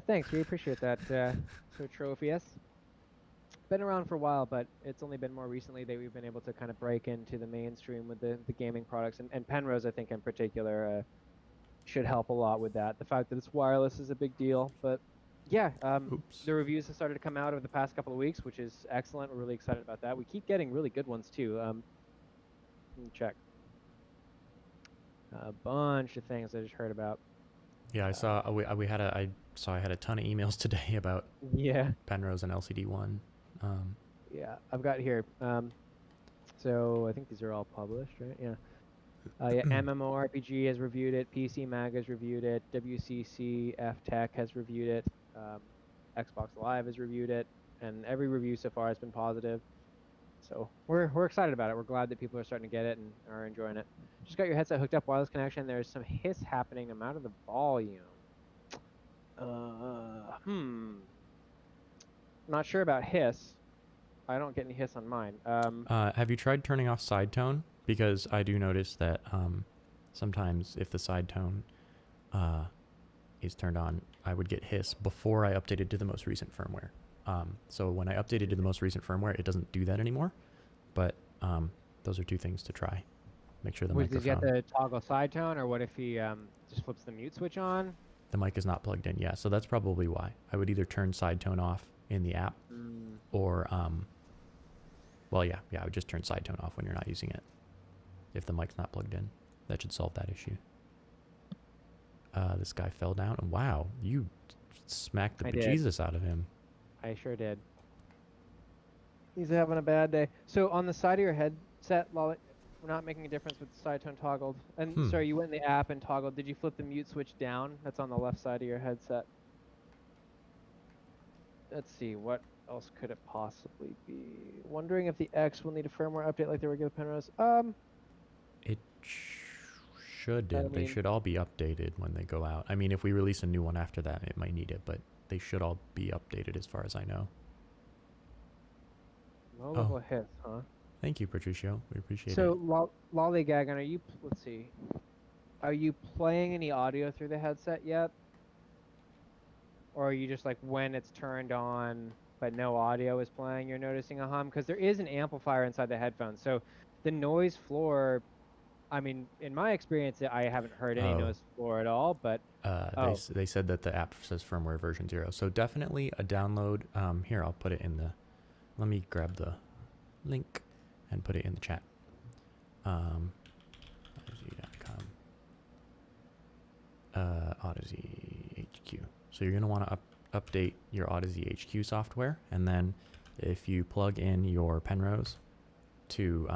Thanks, we appreciate that, so Trophius. Been around for a while, but it's only been more recently that we've been able to kind of break into the mainstream with the gaming products, and Penrose, I think in particular, should help a lot with that. The fact that it's wireless is a big deal, but yeah, the reviews have started to come out over the past couple of weeks, which is excellent. We're really excited about that. We keep getting really good ones too. Let me check. A bunch of things I just heard about. Yeah, I saw I had a ton of emails today about Penrose and LCD1. Yeah, I've got here. So I think these are all published, right? Yeah. Yeah, MMORPG has reviewed it. PC Mag has reviewed it. WCC F Tech has reviewed it. Xbox Live has reviewed it, and every review so far has been positive. So we're excited about it. We're glad that people are starting to get it and are enjoying it. Just got your headset hooked up, wireless connection. There's some hiss happening. I'm out of the volume. Not sure about hiss. I don't get any hiss on mine. Have you tried turning off side tone? Because I do notice that sometimes if the side tone is turned on, I would get hiss before I updated to the most recent firmware. So when I updated to the most recent firmware, it doesn't do that anymore. But those are two things to try. Make sure the microphone... Did you get the toggle side tone, or what if he just flips the mute switch on? The mic is not plugged in, yeah. So that's probably why. I would either turn side tone off in the app, or... well, yeah, I would just turn side tone off when you're not using it. If the mic's not plugged in, that should solve that issue. This guy fell down. Wow, you smacked the bejesus out of him. I sure did. He's having a bad day. So on the side of your headset, Lolly, we're not making a difference with the side tone toggled. And sorry, you went in the app and toggled. Did you flip the mute switch down? That's on the left side of your headset. Let's see, what else could it possibly be? Wondering if the X will need a firmware update like the regular Penrose. It should. They should all be updated when they go out. I mean, if we release a new one after that, it might need it, but they should all be updated as far as I know. Low level hiss, huh? Thank you, Patricio. We appreciate it. So, Lollygagging, are you? Let's see. Are you playing any audio through the headset yet? Or are you just like when it's turned on but no audio is playing, you're noticing a hum? Because there is an amplifier inside the headphones. So the noise floor, I mean, in my experience, I haven't heard any noise floor at all, but... They said that the app says firmware version 0. So definitely a download. Here, I'll put it in the... Let me grab the link and put it in the chat. Odyssey.com. Odyssey HQ. So you're going to want to update your Odyssey HQ software, and then if you plug in your Penrose to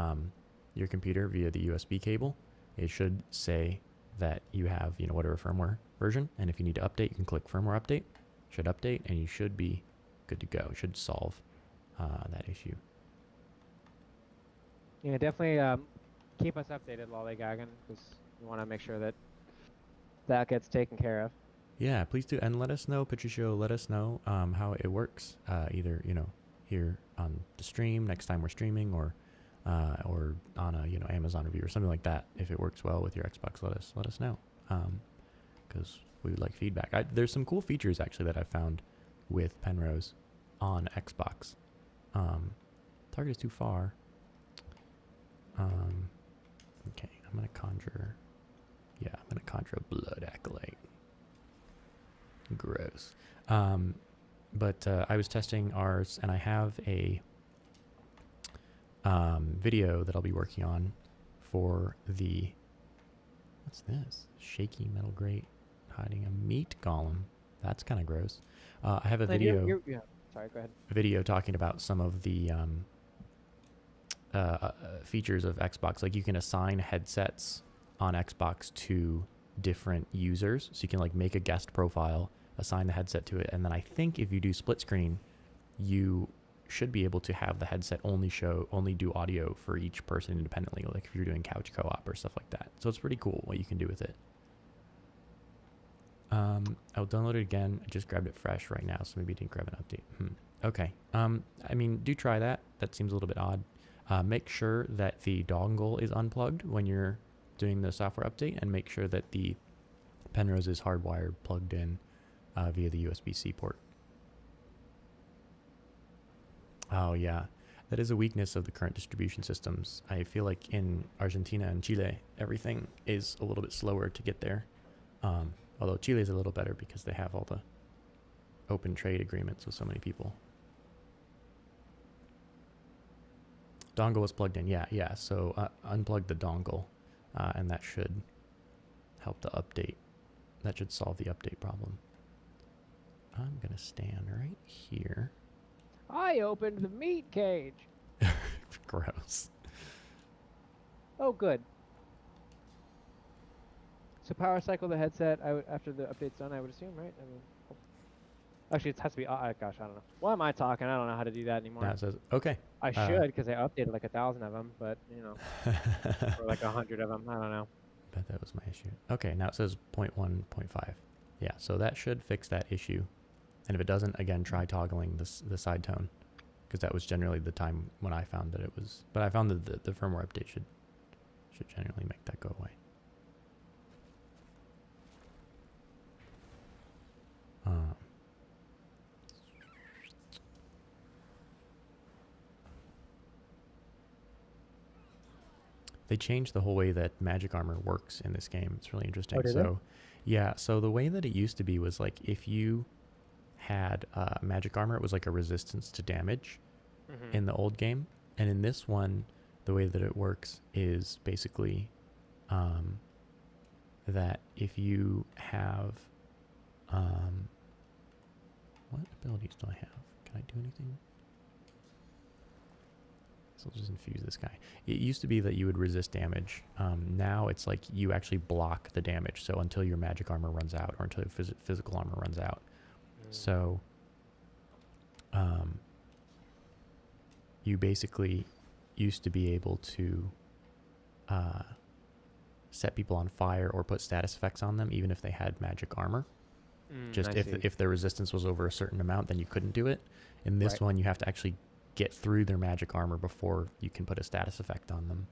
your computer via the USB cable, it should say that you have, whatever firmware version, and if you need to update, you can click firmware update. It should update, and you should be good to go. It should solve that issue. Yeah, definitely keep us updated, Lollygagging, because we want to make sure that that gets taken care of. Yeah, please do, and let us know, Patricio. Let us know how it works. Either here on the stream next time we're streaming, or on a Amazon review or something like that. If it works well with your Xbox, let us know, because we would like feedback. There's some cool features actually that I found with Penrose on Xbox. Target is too far. Okay, I'm gonna conjure. Yeah, I'm gonna conjure a blood acolyte. Gross. But I was testing ours, and I have a video that I'll be working on for the... What's this? Shaky metal grate hiding a meat golem. That's kind of gross. I have a video... Yeah. Sorry, go ahead. A video talking about some of the features of Xbox. Like you can assign headsets on Xbox to different users. So you can like make a guest profile, assign the headset to it, and then I think if you do split screen, you should be able to have the headset only do audio for each person independently, like if you're doing couch co-op or stuff like that. So it's pretty cool what you can do with it. I'll download it again. I just grabbed it fresh right now, so maybe it didn't grab an update. Okay. I mean, do try that. That seems a little bit odd. Make sure that the dongle is unplugged when you're doing the software update, and make sure that the Penrose is hardwired plugged in via the USB-C port. Oh yeah, that is a weakness of the current distribution systems. I feel like in Argentina and Chile, everything is a little bit slower to get there. Although Chile is a little better because they have all the open trade agreements with so many people. Dongle was plugged in. Yeah. So unplug the dongle, and that should help the update. That should solve the update problem. I'm going to stand right here. I opened the meat cage. Gross. Oh, good. So power cycle the headset after the update's done, I would assume, right? I mean, actually, it has to be. Gosh, I don't know. Why am I talking? I don't know how to do that anymore. Now it says okay. I should, because I updated like 1,000 of them, but you know, or like 100 of them. I don't know. Bet that was my issue. Okay, now it says 0.1, 0.5. Yeah, so that should fix that issue. And if it doesn't, again, try toggling the side tone, because that was generally the time when I found that it was. But I found that the firmware update should generally make that go away. They changed the whole way that magic armor works in this game. It's really interesting. Oh, did so, yeah. So the way that it used to be was like if you had magic armor, it was like a resistance to damage in the old game. And in this one, the way that it works is basically that if you have what abilities do I have? Can I do anything? So I'll just infuse this guy. It used to be that you would resist damage. Now it's like you actually block the damage. So until your magic armor runs out, or until your physical armor runs out. So you basically used to be able to set people on fire or put status effects on them, even if they had magic armor. Just if their resistance was over a certain amount, then you couldn't do it. In this one, you have to actually get through their magic armor before you can put a status effect on them.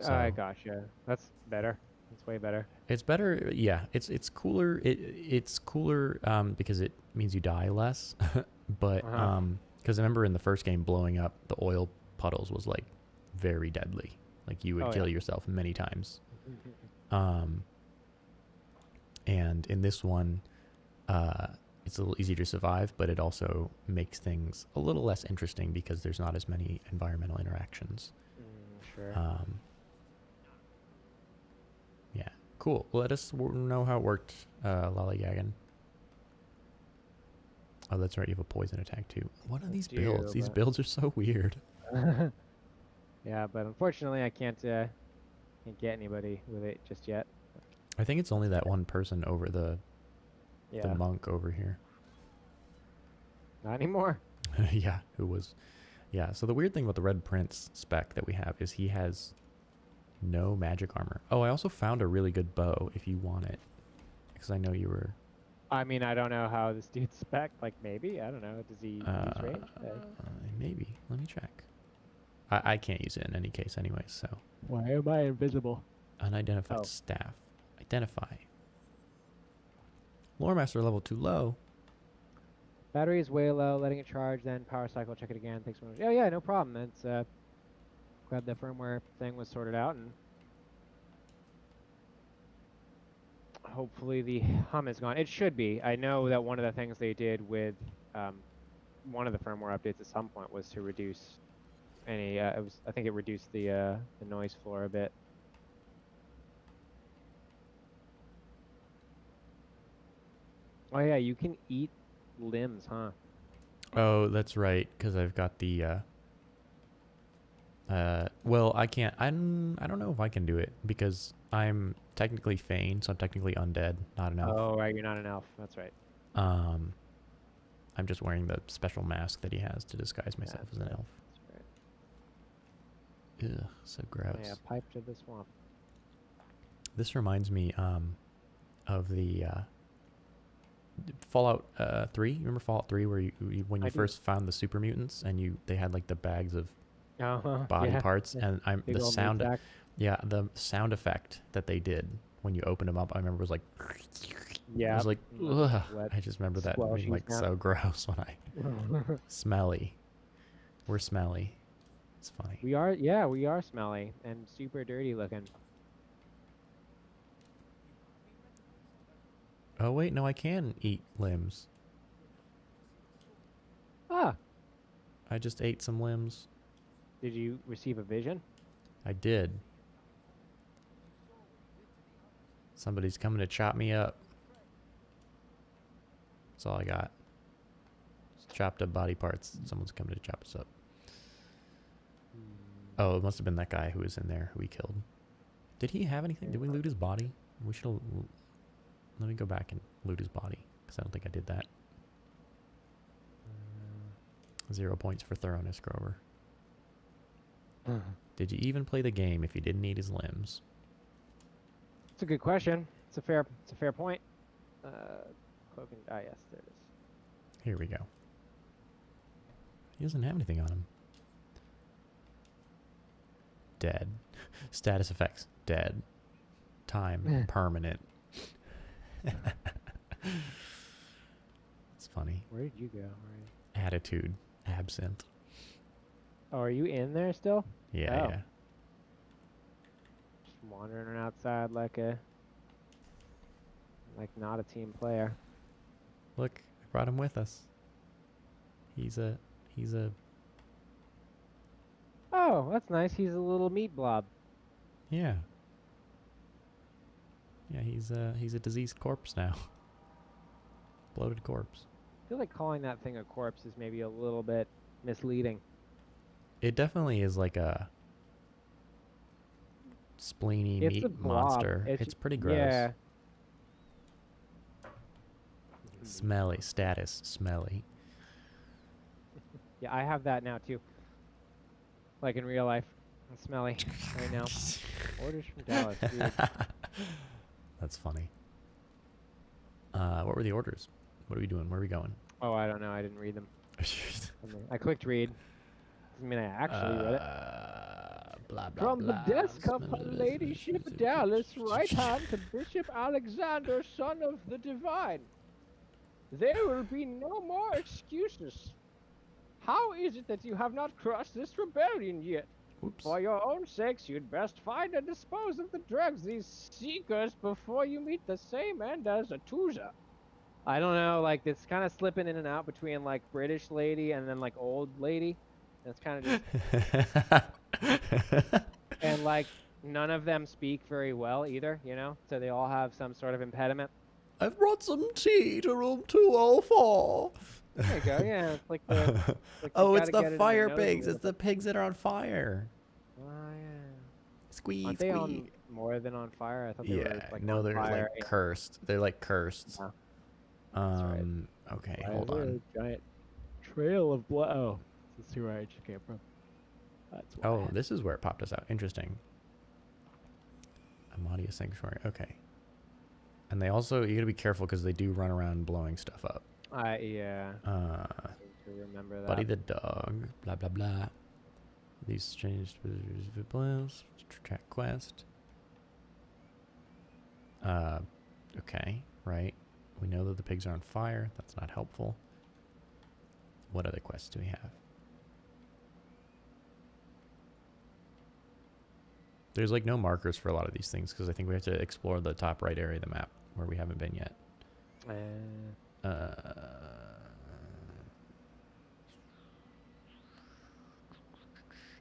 So, gosh, yeah, that's better. It's way better. It's better, yeah. It's cooler. It's cooler because it means you die less. But because I remember in the first game, blowing up the oil puddles was like very deadly. Like you would kill yourself many times. And in this one, it's a little easier to survive, but it also makes things a little less interesting because there's not as many environmental interactions. Sure. Yeah. Cool. Let us know how it worked, Lollygaggin. Oh, that's right. You have a poison attack too. What are these builds? These builds are so weird. Yeah, but unfortunately, I can't get anybody with it just yet. I think it's only that one person over the monk over here. Not anymore. Yeah, who was... Yeah, so the weird thing about the Red Prince spec that we have is he has no magic armor. Oh, I also found a really good bow if you want it. Because I know you were... I mean, I don't know how this dude's spec. Like, maybe? I don't know. Does he use range? Maybe. Let me check. I can't use it in any case anyway, so... Why am I invisible? Unidentified staff. Identify. Lore Master level too low. Battery is way low. Letting it charge, then power cycle. Check it again. Takes 1 minute. Oh, yeah, no problem. It's glad the firmware thing was sorted out, and hopefully the hum is gone. It should be. I know that one of the things they did with one of the firmware updates at some point was to reduce any. I think it reduced the noise floor a bit. Oh yeah, you can eat limbs, huh? Oh, that's right, because I've got the Well, I can't. I don't know if I can do it because I'm technically Fane, so I'm technically undead, not an elf. Oh, right, you're not an elf. That's right. I'm just wearing the special mask that he has to disguise myself as an elf. That's right. Ugh, so gross. Yeah, pipe to the swamp. This reminds me of the Fallout 3. Remember Fallout 3 where when you first found the super mutants and they had like the bags of body parts, and the sound, the sound effect that they did when you opened them up, I remember was like, yeah, I was like, ugh. I just remember that being like so gross when I smelly. We're smelly. It's funny. We are smelly and super dirty looking. Oh wait, no, I can eat limbs. Ah. I just ate some limbs. Did you receive a vision? I did. Somebody's coming to chop me up. That's all I got. Just chopped up body parts. Someone's coming to chop us up. Oh, it must have been that guy who was in there who we killed. Did he have anything? Did we loot his body? We should have... Let me go back and loot his body, because I don't think I did that. 0 points for thoroughness, Grover. Did you even play the game if you didn't eat his limbs? It's a good question. It's a fair point. Cloak and yes, there it is. Here we go. He doesn't have anything on him. Dead. Status effects. Dead. Time. Permanent. It's funny. Where did you go? Attitude. Absent. Oh, are you in there still? Yeah, yeah. Just wandering around outside like not a team player. Look, I brought him with us. He's a Oh, that's nice. He's a little meat blob. Yeah. Yeah, he's a diseased corpse now. Bloated corpse. I feel like calling that thing a corpse is maybe a little bit misleading. It definitely is like a spleeny meat monster. It's pretty gross. Yeah. Smelly. Status. Smelly. Yeah, I have that now too. Like in real life. I'm smelly right now. Orders from Dallas, dude. That's funny. What were the orders? What are we doing? Where are we going? Oh, I don't know. I didn't read them. I clicked read. Doesn't mean I actually read it. Blah, blah, From blah. the desk of her ladyship Dallas, right hand to Bishop Alexander, son of the divine. There will be no more excuses. How is it that you have not crushed this rebellion yet? Oops. For your own sakes, you'd best find and dispose of the drugs, these seekers, before you meet the same end as Audeze. I don't know, like, it's kind of slipping in and out between, like, British lady and then, like, old lady. It's kind of just... And, like, none of them speak very well either, you know? So they all have some sort of impediment. I've brought some tea to room 204. There you go, yeah. It's like the... Like oh, it's the fire pigs. It's the pigs that are on fire. Oh, yeah. Squeeze, Aren't they on more than on fire? I thought they were, like, no, they're fire. like cursed. They're like cursed. Yeah. Right. Okay, hold on. Giant trail of blood. Oh, this is where I just came from. That's why. Oh, this is where it popped us out. Interesting. Amadia Sanctuary. Okay. And they also, you gotta be careful because they do run around blowing stuff up. Yeah. I seem to remember that. Buddy the dog. Blah, blah, blah. These changed plans. Track quest. Okay, right. We know that the pigs are on fire. That's not helpful. What other quests do we have? There's like no markers for a lot of these things because I think we have to explore the top right area of the map where we haven't been yet.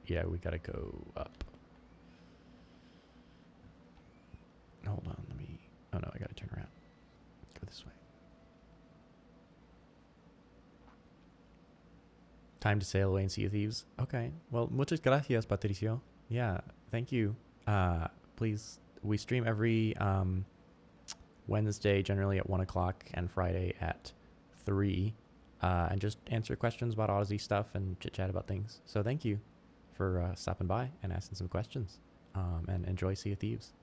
Yeah, we gotta go up. Hold on, let me... Oh no, I gotta turn around. Go this way. Time to sail away and Sea of Thieves. Okay. Well, muchas gracias, Patricio. Yeah, thank you. Please, we stream every Wednesday, generally at 1 o'clock, and Friday at 3. And just answer questions about Odyssey stuff and chit-chat about things. So thank you for stopping by and asking some questions. And enjoy Sea of Thieves.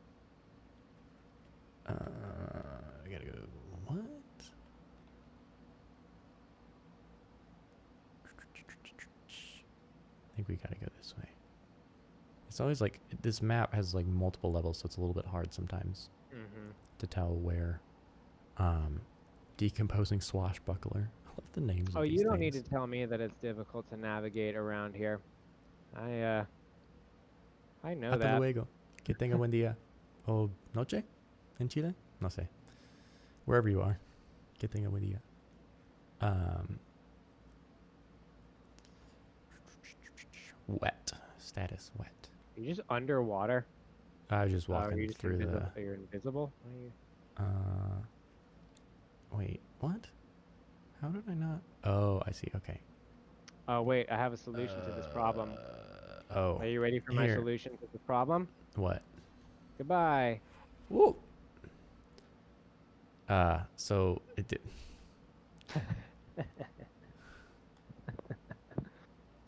I gotta go. What? I think we gotta go this way. It's always like, this map has like multiple levels, so it's a little bit hard sometimes to tell where. Decomposing Swashbuckler. I love the names of these you don't things. need to tell me that it's difficult to navigate around here. I know Hasta that. luego. Que tenga buen día. O noche en Chile? No sé. Wherever you are. Que tenga buen día. Wet. Status wet. Are you just underwater? I was just walking You're just through invisible. You're invisible? Wait, what? How did I not? Oh, I see. Okay. Oh, wait, I have a solution to this problem. Oh. Are you ready for my solution to the problem? What? Goodbye. Whoa. So it did.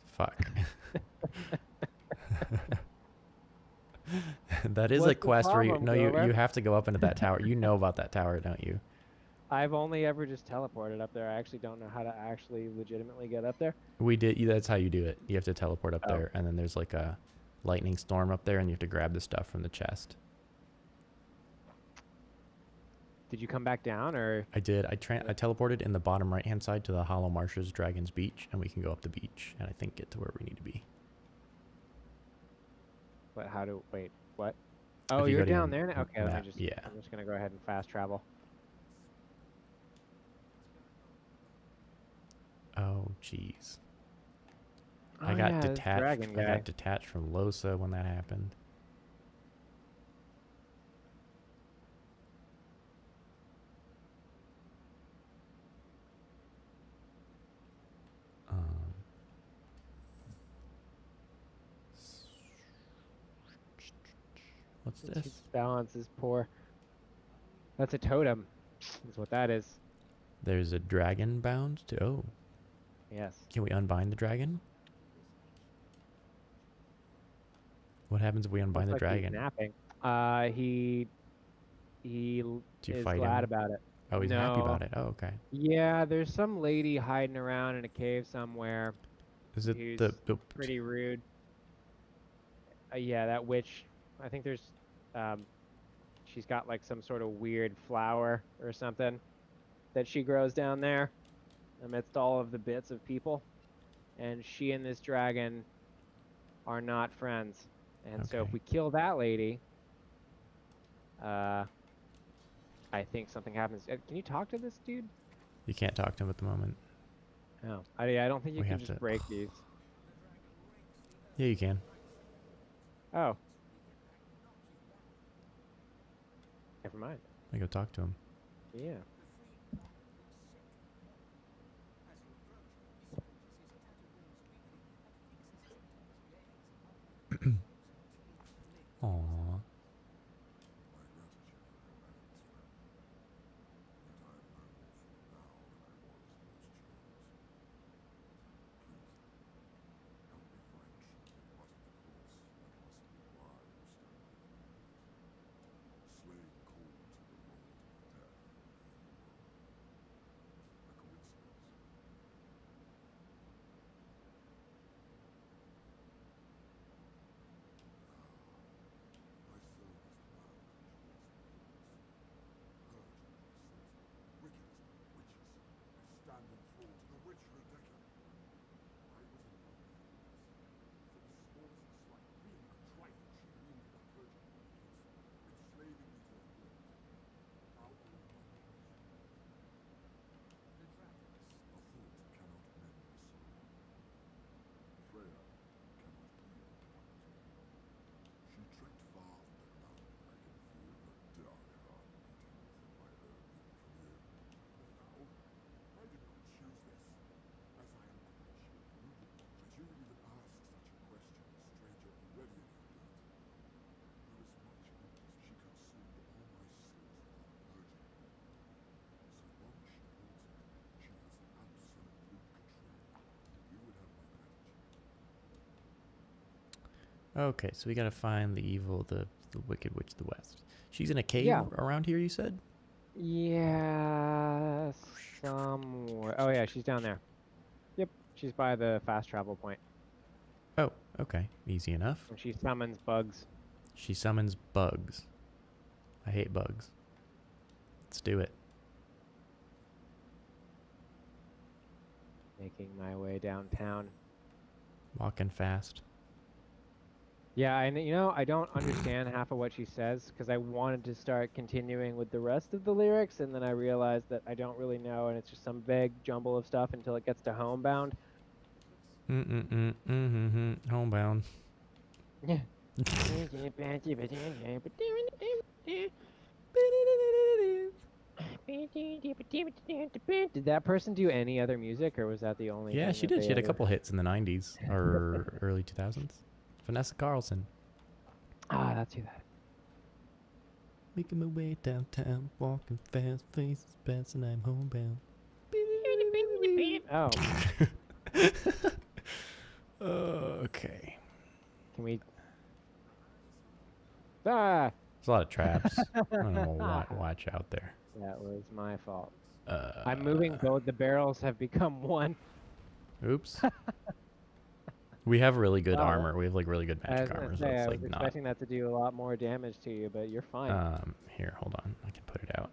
Fuck. That is a quest where you have to go up into that tower. You know about that tower, don't you? I've only ever just teleported up there. I actually don't know how to actually legitimately get up there. We did. That's how you do it. You have to teleport up there, and then there's like a lightning storm up there, and you have to grab the stuff from the chest. Did you come back down, or? I did. I teleported in the bottom right-hand side to the Hollow Marshes Dragon's Beach, and we can go up the beach, and I think get to where we need to be. But wait, what? Oh, you're down there now? Okay, I'm just going to go ahead and fast travel. Oh, jeez. I got detached. I got detached from Losa when that happened. What's this? His balance is poor. That's a totem. Is what that is. There's a dragon bound to. Oh. Yes. Can we unbind the dragon? What happens if we unbind the dragon? He's napping. He is glad about it. Oh, he's happy about it. Oh, okay. Yeah, there's some lady hiding around in a cave somewhere. Is it the pretty rude? Yeah, that witch. I think there's she's got like some sort of weird flower or something that she grows down there amidst all of the bits of people, and she and this dragon are not friends. And so if we kill that lady, I think something happens. Can you talk to this dude? You can't talk to him at the moment. Oh, I don't think you can just break these. Yeah, you can. Oh. Never mind. I go talk to him. Yeah. Aww. Okay, so we gotta find the evil, the wicked witch of the west. She's in a cave Yeah. around here, you said? Yeah, somewhere. Oh yeah, she's down there. Yep, she's by the fast travel point. Oh, okay. Easy enough. And she summons bugs. She summons bugs. I hate bugs. Let's do it. Making my way downtown. Walking fast. Yeah, you know, I don't understand half of what she says because I wanted to start continuing with the rest of the lyrics, and then I realized that I don't really know, and it's just some vague jumble of stuff until it gets to Homebound. Homebound. Yeah. Did that person do any other music, or was that the only Yeah, thing she that did. they She had a ever... couple hits in the 90s or early 2000s. Vanessa Carlson. Ah, that's who that is. Making my way downtown, walking fast, faces past, and I'm homebound. Oh. Okay. Can we... Ah! There's a lot of traps. I don't know, watch out there. That was my fault. I'm moving both. The barrels have become one. Oops. We have really good Wow. armor. We have like really good I was magic gonna armor, so say, it's I like was not. expecting that to do a lot more damage to you, but you're fine. Here, hold on. I can put it out.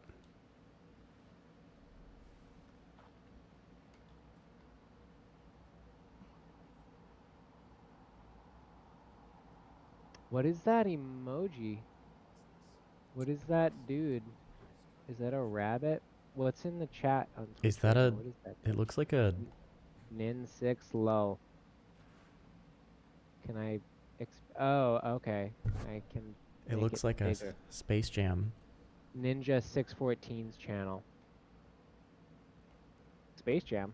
What is that emoji? What is that dude? Is that a rabbit? What's in the chat on Twitch Is that right a? now? What is that? It looks like a. Nin6 low. Can I? Oh, okay. I can. It looks like a Space Jam. Ninja 614's channel. Space Jam.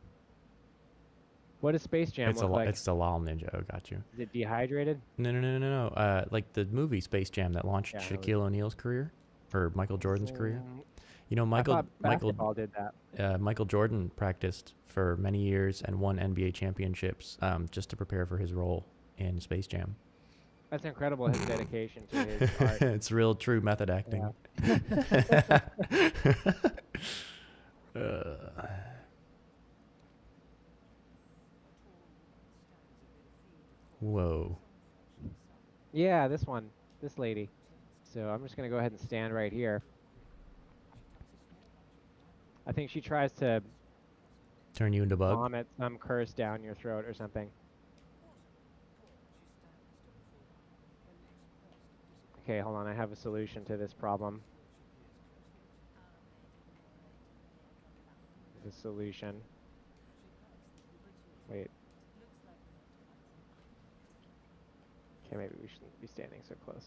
What does Space Jam look like? It's the Lol Ninja. Oh, got you. Is it dehydrated? No. Like the movie Space Jam that launched Shaquille O'Neal's career, or Michael Jordan's career. You know, Michael did that. Michael Jordan practiced for many years and won NBA championships just to prepare for his role in Space Jam. That's incredible, his dedication to his art. It's real, true method acting. Yeah. Whoa. Yeah, this lady. So I'm just going to go ahead and stand right here. I think she tries to turn you into bug. Vomit some curse down your throat or something. Okay, hold on. I have a solution to this problem. The solution. Wait. Okay, maybe we shouldn't be standing so close.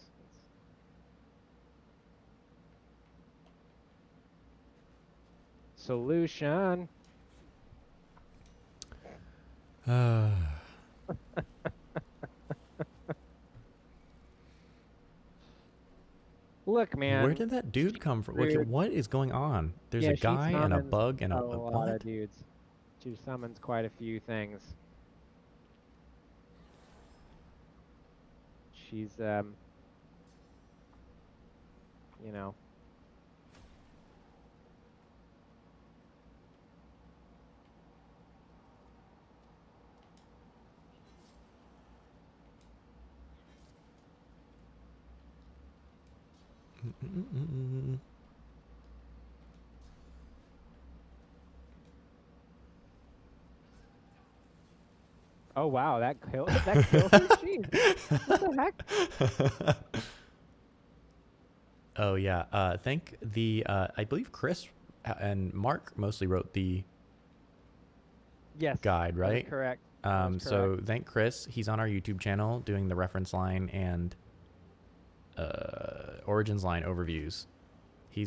Solution. Look, man. Where did that dude come from? Okay, what is going on? There's a guy and a bug and a lot of dudes. She summons quite a few things. She's you know. Oh wow, that killed her. Jeez. What the heck? Oh yeah. Thank the I believe Chris and Mark mostly wrote the guide, right? Correct. So thank Chris. He's on our YouTube channel doing the reference line and origins line overviews. He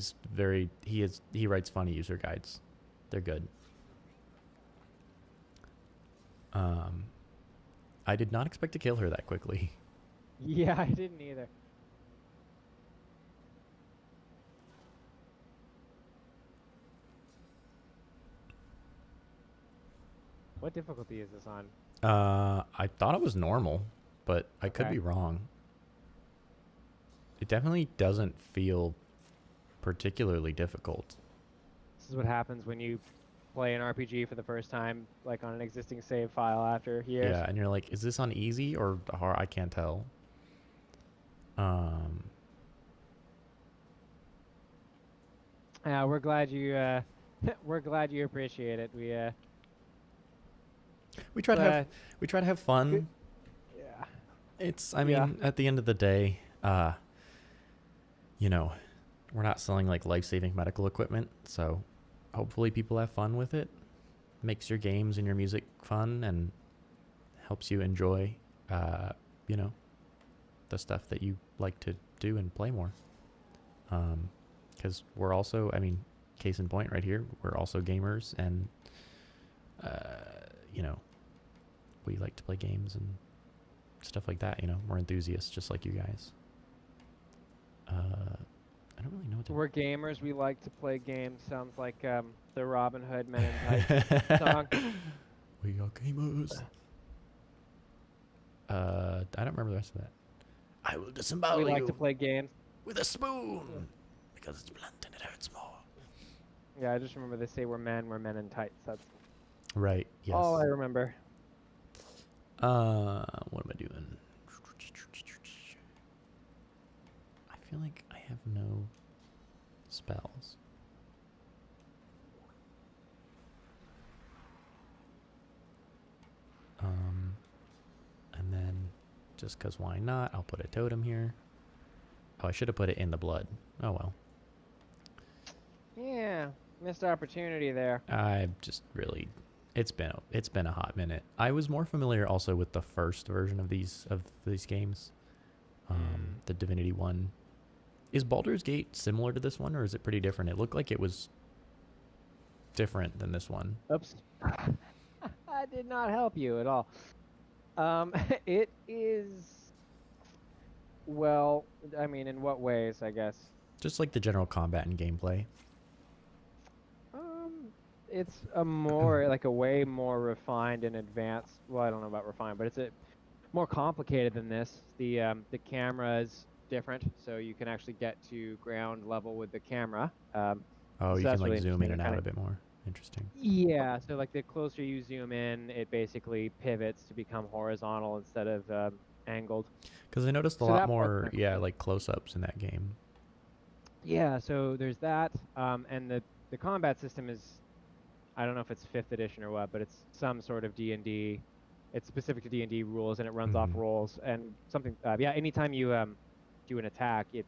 writes funny user guides. They're good. I did not expect to kill her that quickly. Yeah, I didn't either. What difficulty is this on? I thought it was normal, but I could Okay. be wrong. It definitely doesn't feel particularly difficult. This is what happens when you play an RPG for the first time, like on an existing save file after years. Yeah, and you're like, is this on easy or hard? I can't tell. Yeah, we're glad you we're glad you appreciate it. We try to have fun. Good. Yeah. I mean, at the end of the day, you know, we're not selling like life-saving medical equipment, so hopefully people have fun with it. Makes your games and your music fun and helps you enjoy, you know, the stuff that you like to do and play more. Because we're also, I mean, case in point right here, we're also gamers and, you know, we like to play games and stuff like that, you know. We're enthusiasts just like you guys. I don't really know what to... We're gamers. We like to play games. Sounds like the Robin Hood Men in Tights song. We are gamers. I don't remember the rest of that. I will disembowel you. We like to play games with a spoon because it's blunt and it hurts more. Yeah, I just remember they say we're men in tights. That's right. Yes. all I remember. What am I doing? I feel like I have no spells. And then just because why not, I'll put a totem here. Oh, I should have put it in the blood. Oh well. Yeah, missed opportunity there. I just really, it's been a hot minute. I was more familiar also with the first version of these games, the Divinity one. Is Baldur's Gate similar to this one, or is it pretty different? It looked like it was different than this one. Oops. I did not help you at all. It is, well, I mean, in what ways, I guess? Just like the general combat and gameplay. It's a more, like a way more refined and advanced, well, I don't know about refined, but it's a more complicated than this. The camera is different, so you can actually get to ground level with the camera. Oh, so you that's can like really zoom in interesting. and out a bit more. Interesting. Yeah, so like the closer you zoom in, it basically pivots to become horizontal instead of angled. Because I noticed a lot more, yeah, like close-ups in that game. Yeah, so there's that, and the combat system is, I don't know if it's 5th edition or what, but it's some sort of D&D. It's specific to D&D rules, and it runs off rolls and something. Yeah, anytime you do an attack, it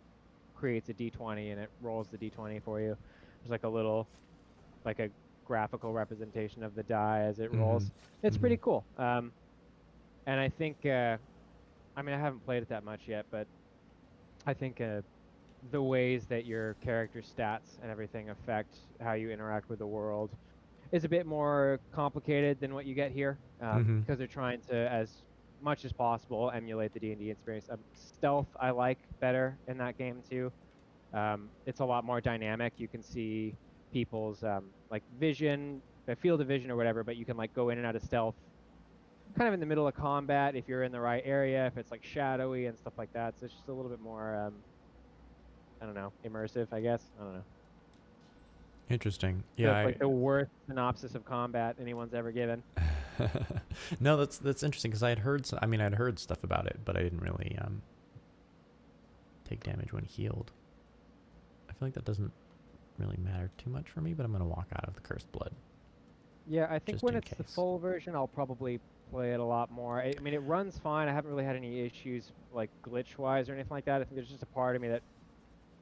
creates a D20 and it rolls the D20 for you. There's like a little, like a graphical representation of the die as it rolls. It's pretty cool. And I think, I mean, I haven't played it that much yet, but I think the ways that your character stats and everything affect how you interact with the world is a bit more complicated than what you get here, because they're trying to, as much as possible, emulate the D&D experience. Stealth I like better in that game too. It's a lot more dynamic. You can see people's like vision, field of vision or whatever, but you can like go in and out of stealth kind of in the middle of combat if you're in the right area, if it's like shadowy and stuff like that. So it's just a little bit more, I don't know, immersive, I guess. I don't know. Interesting. So Yeah. it's like the worst synopsis of combat anyone's ever given. No, that's interesting because I'd heard stuff about it, but I didn't really take damage when healed. I feel like that doesn't really matter too much for me, but I'm gonna walk out of the cursed blood. Yeah, I think when it's the full version, I'll probably play it a lot more. I mean, it runs fine. I haven't really had any issues like glitch-wise or anything like that. I think there's just a part of me that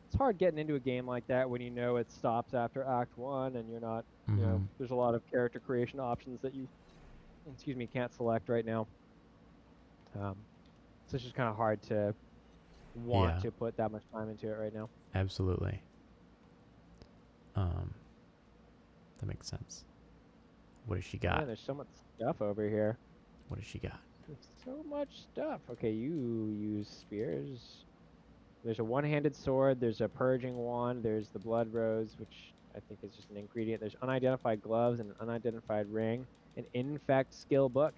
it's hard getting into a game like that when you know it stops after Act 1 and you're not, you know, there's a lot of character creation options that you, can't select right now. So it's just kind of hard to want to put that much time into it right now. Absolutely. That makes sense. What does she got? Man, there's so much stuff over here. What does she got? There's so much stuff. Okay, you use spears. There's a one-handed sword. There's a purging wand. There's the blood rose, which I think is just an ingredient. There's unidentified gloves and an unidentified ring. An infect skill book.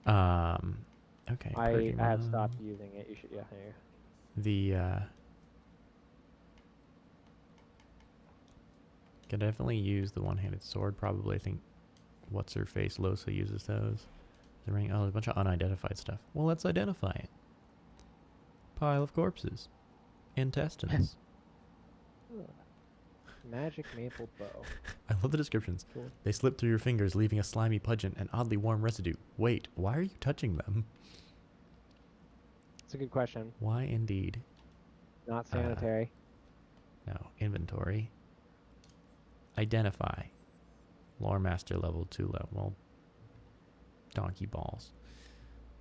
Okay. I have Pergima. stopped using it. You should, yeah. There you go. The can definitely use the one-handed sword. Probably, I think. What's her face? Losa uses those. The ring. Oh, there's a bunch of unidentified stuff. Well, let's identify it. Pile of corpses. Intestines. Ugh. Magic maple bow. I love the descriptions. Cool. They slip through your fingers, leaving a slimy, pungent, and oddly warm residue. Wait, why are you touching them? It's a good question. Why indeed? Not sanitary. No. Inventory. Identify. Lore master level 2 level. Well, donkey balls.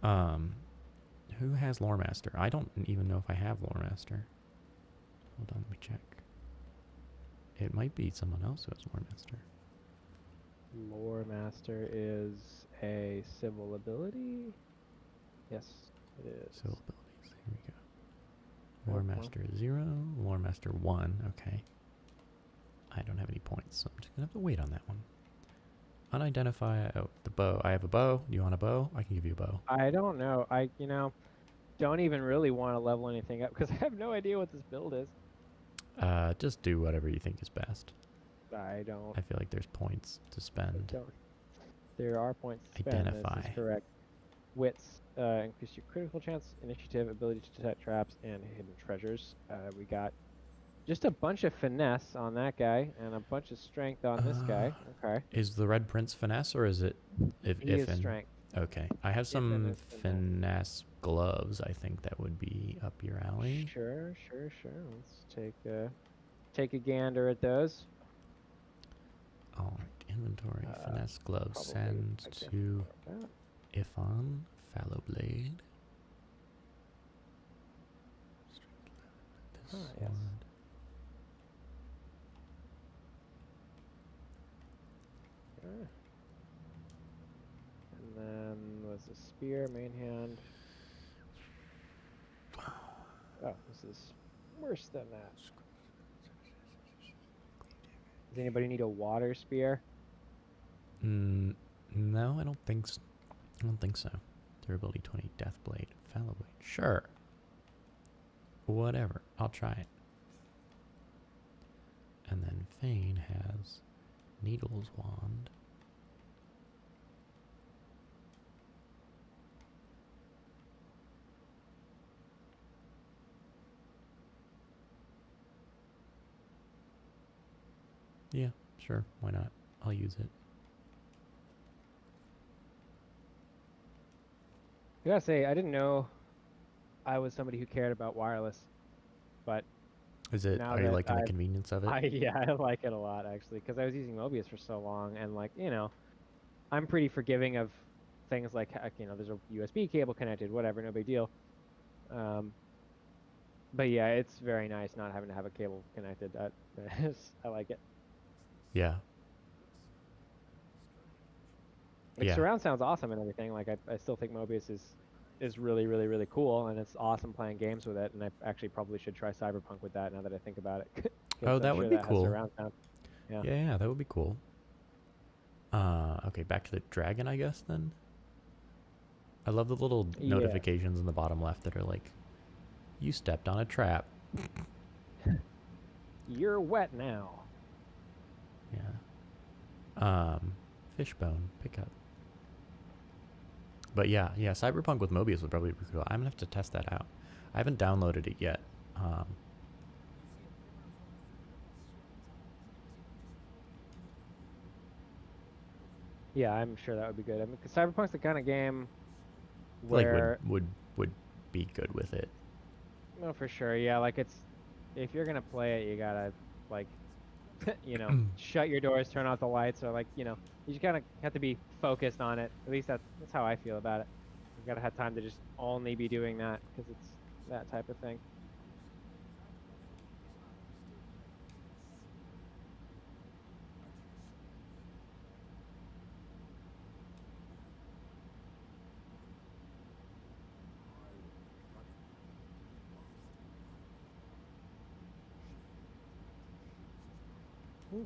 Who has lore master? I don't even know if I have lore master. Hold on, let me check. It might be someone else who has lore master. Lore master is a civil ability. Yes, it is. Civil abilities. Here we go. Lore Oh, well. master 0. Lore master 1. Okay. I don't have any points, so I'm just gonna have to wait on that one. Unidentify. Oh, the bow. I have a bow. You want a bow? I can give you a bow. I don't know. I don't even really want to level anything up because I have no idea what this build is. Just do whatever you think is best. I don't. I feel like there's points to spend. There are points to spend. Identify. This is correct. Wits increase your critical chance, initiative, ability to detect traps, and hidden treasures. We got just a bunch of finesse on that guy and a bunch of strength on this guy. Okay. Is the red prince finesse or is it if He is in strength. Okay. I have If in some is finesse. finesse gloves. I think that would be up your alley. Sure. Let's take a gander at those. All right. Inventory. Finesse gloves. Probably Send I can to afford Ifan. Fallow blade. This Ah, yes. sword. that. And then was a spear, main hand. Oh, this is worse than that. Does anybody need a water spear? No, I don't think so. I don't think so. Durability 20, death blade, fallow blade. Sure. Whatever. I'll try it. And then Fane has Needle's wand. Yeah, sure. Why not? I'll use it. I gotta say, I didn't know I was somebody who cared about wireless, but Is it? now Are you that liking the convenience of it? I like it a lot actually, because I was using Mobius for so long, and like I'm pretty forgiving of things like there's a USB cable connected, whatever, no big deal. But yeah, it's very nice not having to have a cable connected. I like it. Yeah. Like Yeah. surround sounds awesome and everything. Like I still think Mobius is really, really, really cool, and it's awesome playing games with it. And I actually probably should try Cyberpunk with that now that I think about it. Oh, that would be Has cool. surround sound. Yeah. Yeah, that would be cool. Okay, back to the dragon, I guess, then. I love the little notifications in the bottom left that are like, you stepped on a trap. You're wet now. Yeah. Fishbone, pick up. But yeah, Cyberpunk with Mobius would probably be cool. I'm gonna have to test that out. I haven't downloaded it yet. Yeah, I'm sure that would be good. I mean, 'cause Cyberpunk's the kind of game where like would be good with it. no, for sure. Yeah, like if you're gonna play it, you gotta like shut your doors, turn off the lights, or like you just kind of have to be focused on it. At least that's how I feel about it. You gotta have time to just only be doing that because it's that type of thing.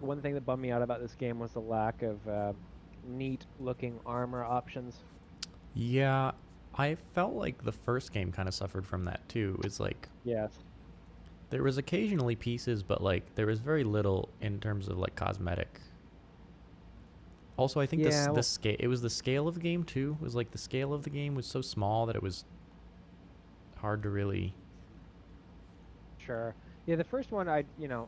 One thing that bummed me out about this game was the lack of neat-looking armor options. Yeah, I felt like the first game kind of suffered from that too. It's like Yes. there was occasionally pieces, but like there was very little in terms of like cosmetic. Also, I think Yeah. the Well, scale, it was the scale of the game too. It was like the scale of the game was so small that it was hard to really. sure. Yeah, the first one, I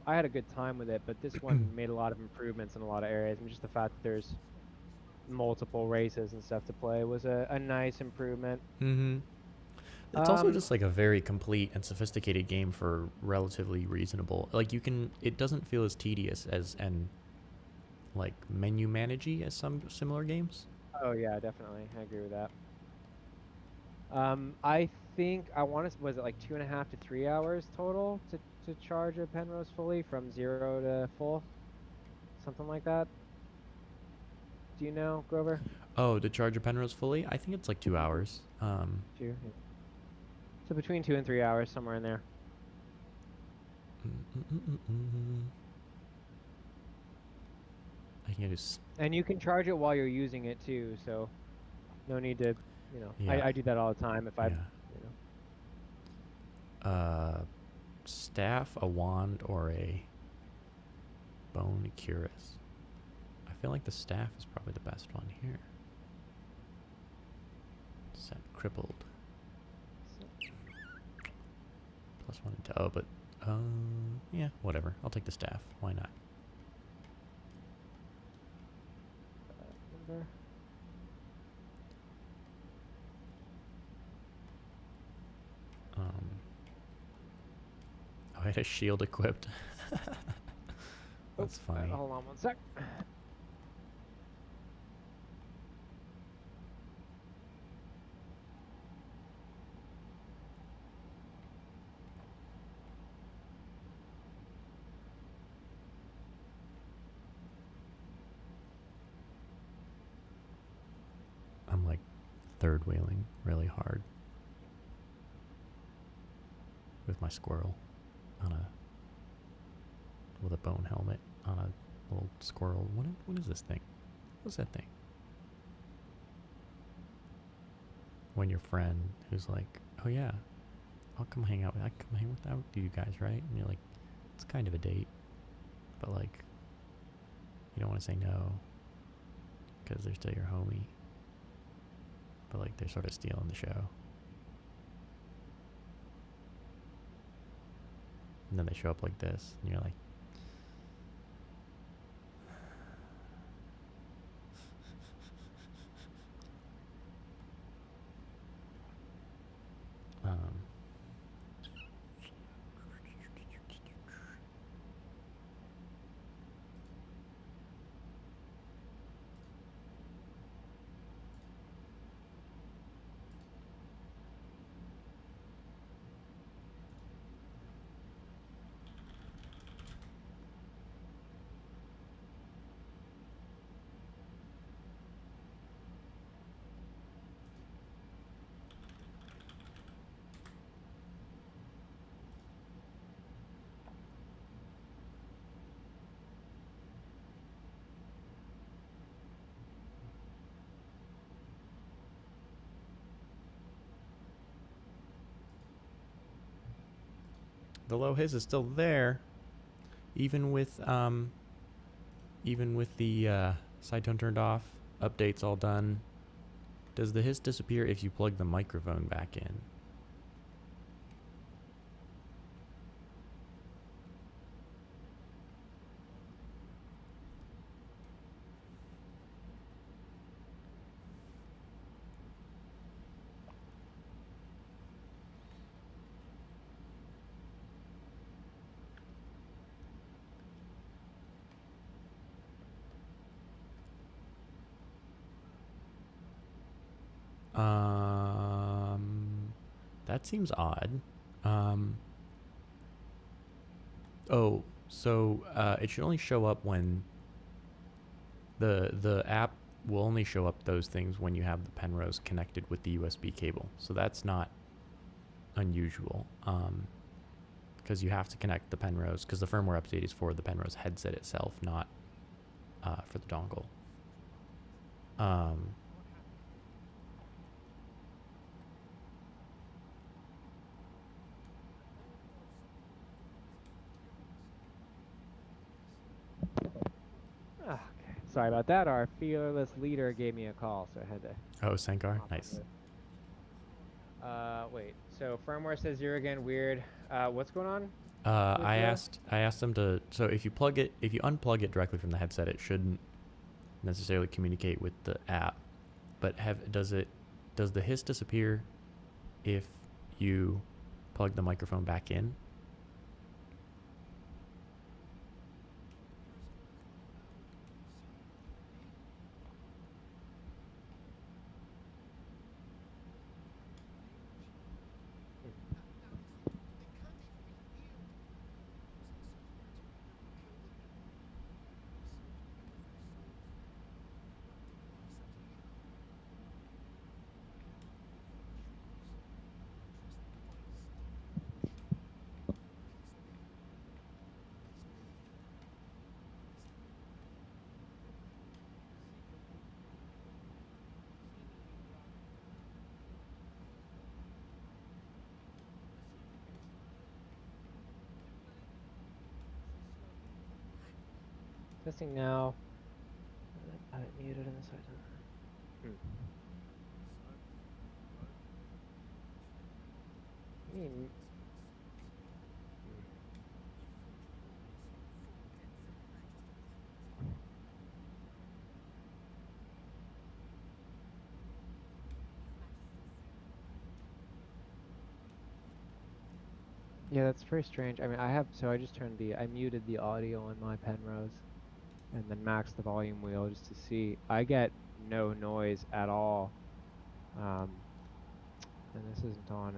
had a good time with it, but this one made a lot of improvements in a lot of areas, and just the fact that there's multiple races and stuff to play was a nice improvement. Mm-hmm. It's also Um, just like a very complete and sophisticated game for relatively reasonable. Like you can, it doesn't feel as tedious as and like menu managey as some similar games. oh yeah, definitely, I agree with that. I think I want to, was it like 2.5 to 3 hours total to charge a Penrose fully from 0 to full, something like that? Do you know, Grover? Oh, to charge a Penrose fully, I think it's like 2 hours. Two. Yeah. So between 2 and 3 hours, somewhere in there. I can just And you can charge it while you're using it too, so no need to, yeah, I do that all the time if yeah. you know. Staff, a wand, or a bone cuirass. I feel like the staff is probably the best one here. Set crippled. +1 into but yeah, whatever. I'll take the staff. Why not? Number. I had a shield equipped. That's Oh, funny. hold on one sec. I'm like third wheeling really hard with my squirrel on a with a bone helmet on a little squirrel. What is this thing? What's that thing? When your friend who's like, oh yeah, I can come hang out with you guys, right? And you're like, it's kind of a date, but like, you don't want to say no because they're still your homie, but like they're sort of stealing the show. And then they show up like this, and you're like, the low hiss is still there, even with the side tone turned off, updates all done. Does the hiss disappear if you plug the microphone back in? That seems odd. Oh, so it should only show up when the app will only show up those things when you have the Penrose connected with the USB cable. So that's not unusual. Because you have to connect the Penrose, because the firmware update is for the Penrose headset itself, not for the dongle. Okay. Sorry about that. Our fearless leader gave me a call, so I had to Oh, Sankar, hop on nice. this. Wait. So firmware says you're again weird. What's going on? I asked them to. So if you unplug it directly from the headset, it shouldn't necessarily communicate with the app. But does the hiss disappear if you plug the microphone back in? Testing now. I muted on the side. Yeah, that's very strange. I mean, I just I muted the audio on my Penrose and then maxed the volume wheel just to see. I get no noise at all. And this isn't on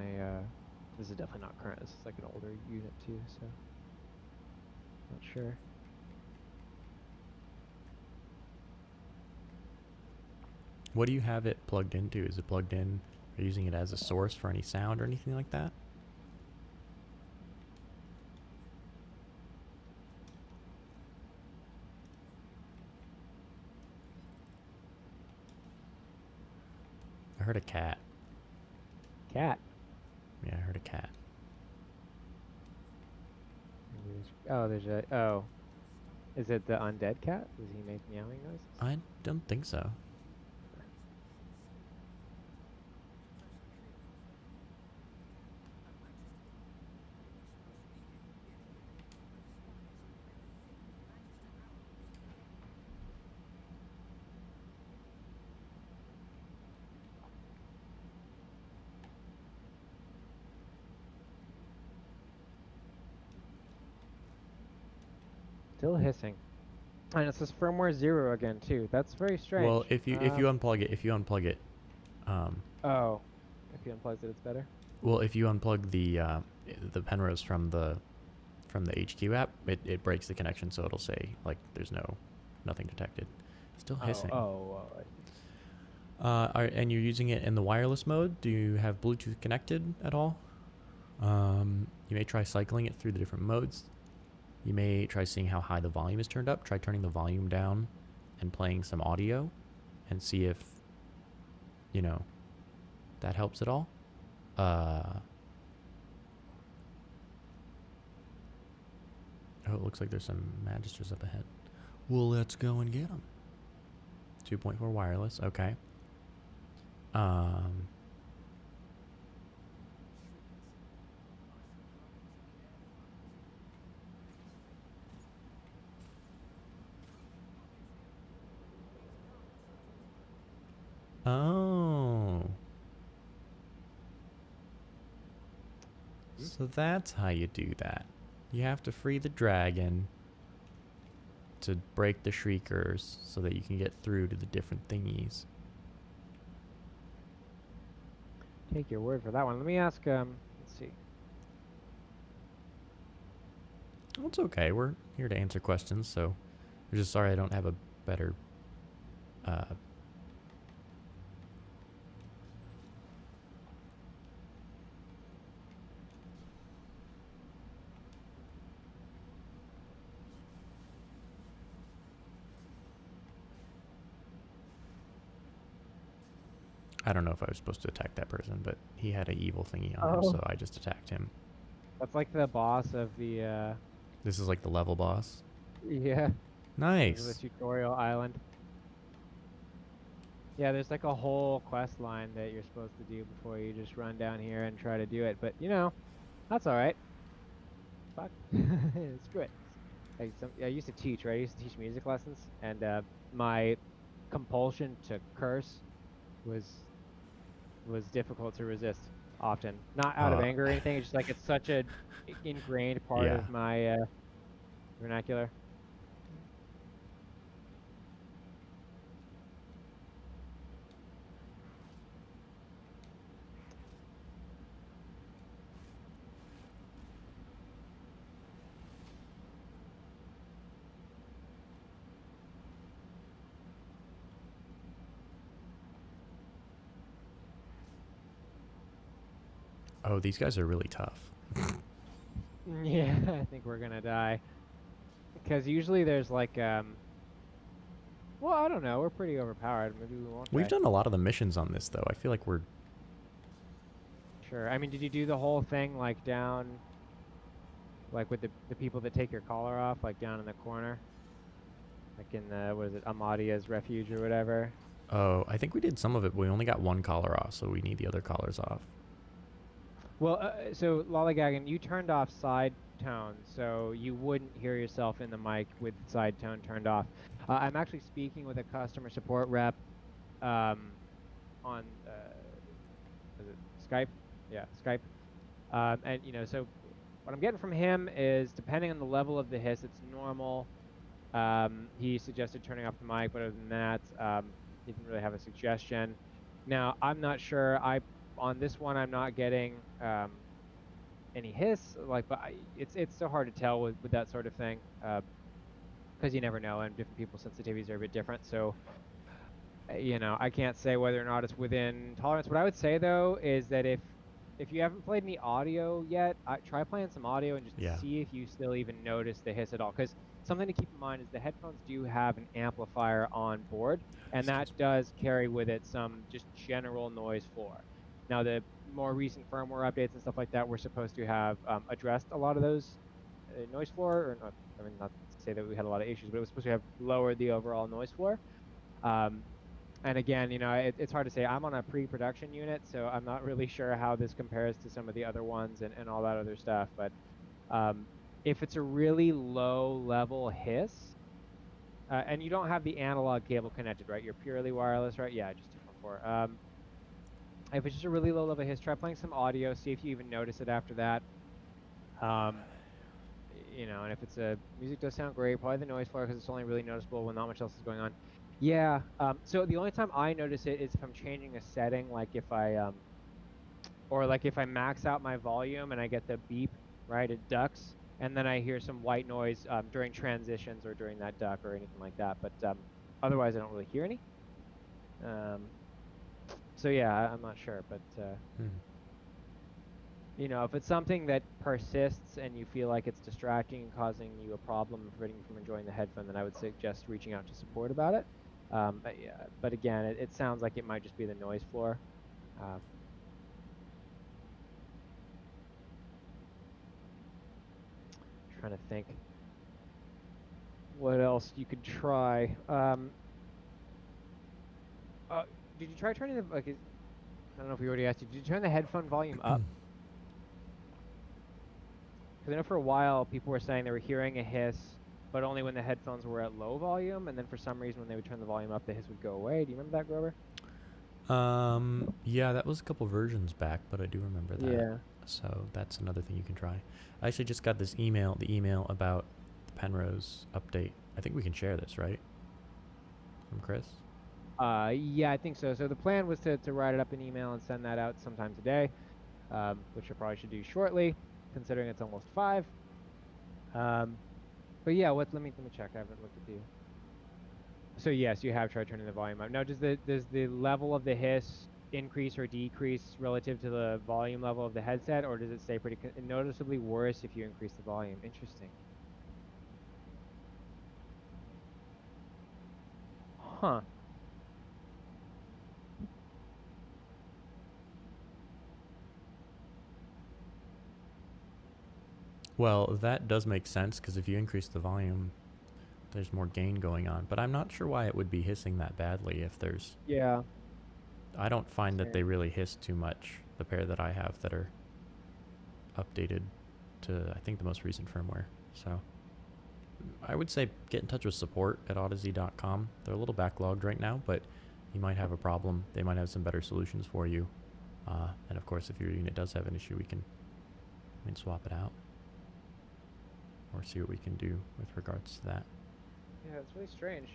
this is definitely not current. This is like an older unit too, so not sure. What do you have it plugged into? Is it plugged in? Are you using it as a source for any sound or anything like that? I heard a cat. Cat. Yeah, I heard a cat. Oh. Is it the undead cat? Does he make meowing noises? I don't think so. Still hissing. And it says firmware 0 again too. That's very strange. Well, if you unplug it, oh, if you unplug it, it's better. Well, if you unplug the Penrose from the HQ app, it breaks the connection, so it'll say like there's nothing detected. Still hissing. And you're using it in the wireless mode. Do you have Bluetooth connected at all? You may try cycling it through the different modes. You may try seeing how high the volume is turned up. Try turning the volume down and playing some audio and see if, that helps at all. Oh, it looks like there's some magisters up ahead. Well, let's go and get them. 2.4 wireless, okay. Oh. So that's how you do that. You have to free the dragon to break the shriekers so that you can get through to the different thingies. Take your word for that one. Let me ask, let's see. Well, it's okay. We're here to answer questions, so I'm just sorry I don't have a better I don't know if I was supposed to attack that person, but he had an evil thingy on him, so I just attacked him. That's like the boss of the This is like the level boss? Yeah. This is the Nice. tutorial island. Yeah, there's like a whole quest line that you're supposed to do before you just run down here and try to do it. But you know, that's all right. Fuck, screw it. I used to teach, right? I used to teach music lessons, and my compulsion to curse was difficult to resist often. Not out of Uh, anger or anything. It's just like it's such a ingrained part yeah. of my vernacular. Oh, these guys are really tough. Yeah, I think we're gonna die. Because usually there's like well, I don't know. We're pretty overpowered. Maybe we won't We've die. done a lot of the missions on this, though. I feel like we're... Sure. I mean, did you do the whole thing like down, like with the people that take your collar off, like down in the corner, like in the what is it, Amadia's refuge or whatever? Oh, I think we did some of it, but we only got one collar off, so we need the other collars off. Well, so lollygagging, you turned off side tone, so you wouldn't hear yourself in the mic with side tone turned off. I'm actually speaking with a customer support rep on is it Skype? Yeah, Skype. And you know, so what I'm getting from him is depending on the level of the hiss, it's normal. He suggested turning off the mic, but other than that, he didn't really have a suggestion. Now, I'm not sure. On this one, I'm not getting any hiss. Like, but it's so hard to tell with that sort of thing because you never know, and different people's sensitivities are a bit different. So, you know, I can't say whether or not it's within tolerance. What I would say though is that if you haven't played any audio yet, try playing some audio and just Yeah. see if you still even notice the hiss at all. Because something to keep in mind is the headphones do have an amplifier on board, and that Excuse me. does carry with it some just general noise floor. Now, the more recent firmware updates and stuff like that, we're supposed to have addressed a lot of those noise floor, or not, I mean, not to say that we had a lot of issues, but it was supposed to have lowered the overall noise floor. And again, you know, it's hard to say. I'm on a pre-production unit, so I'm not really sure how this compares to some of the other ones and all that other stuff. But if it's a really low level hiss, and you don't have the analog cable connected, right? You're purely wireless, right? Yeah, just 2.4. If it's just a really low level hiss, try playing some audio, see if you even notice it after that. You know, and if it's music does sound great, probably the noise floor because it's only really noticeable when not much else is going on. Yeah. So the only time I notice it is if I'm changing a setting, like if I or like if I max out my volume and I get the beep, right? It ducks, and then I hear some white noise during transitions or during that duck or anything like that. But otherwise, I don't really hear any. So yeah, I'm not sure, but you know, if it's something that persists and you feel like it's distracting and causing you a problem and preventing you from enjoying the headphone, then I would suggest reaching out to support about it. But again, it sounds like it might just be the noise floor. Trying to think what else you could try. Did you try turning the like? I don't know if we already asked you. Did you turn the headphone volume up? Because I know for a while people were saying they were hearing a hiss, but only when the headphones were at low volume, and then for some reason when they would turn the volume up, the hiss would go away. Do you remember that, Grover? Yeah, that was a couple versions back, but I do remember that. Yeah. So that's another thing you can try. I actually just got this email, the email about the Penrose update. I think we can share this, right? From Chris? Yeah, I think so. So the plan was to write it up in email and send that out sometime today, which I probably should do shortly, considering it's almost 5. But yeah, let me check. I haven't looked at the. So yes, you have tried turning the volume up. Now, does the level of the hiss increase or decrease relative to the volume level of the headset, or does it stay pretty noticeably worse if you increase the volume? Interesting. Huh. Well, that does make sense because if you increase the volume, there's more gain going on. But I'm not sure why it would be hissing that badly if there's... Yeah. I don't find that they Same. really hiss too much, the pair that I have that are updated to, I think, the most recent firmware. So I would say get in touch with support at Odyssey.com. They're a little backlogged right now, but you might have a problem. They might have some better solutions for you. And of course, if your unit does have an issue, we can swap it out or see what we can do with regards to that. Yeah, it's really strange.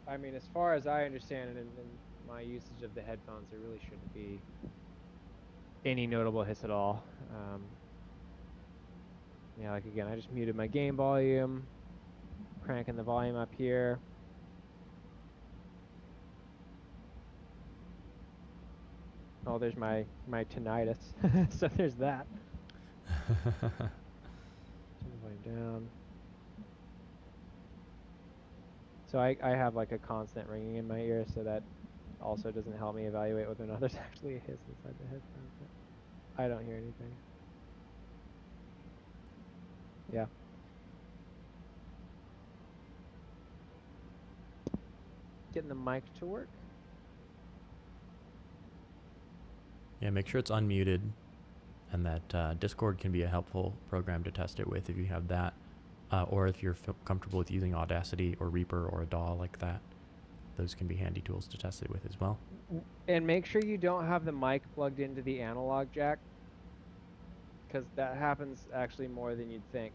I mean, as far as I understand it, in my usage of the headphones, there really shouldn't be any notable hiss at all. Yeah, like again, I just muted my game volume, cranking the volume up here. Oh, there's my tinnitus. So there's that. Turn the volume down. So I have like a constant ringing in my ear, so that also doesn't help me evaluate whether or not there's actually a hiss inside the headphones. But I don't hear anything. Yeah. Getting the mic to work. Yeah, make sure it's unmuted, and that Discord can be a helpful program to test it with if you have that, or if you're comfortable with using Audacity or Reaper or a DAW like that. Those can be handy tools to test it with as well. And make sure you don't have the mic plugged into the analog jack, because that happens actually more than you'd think.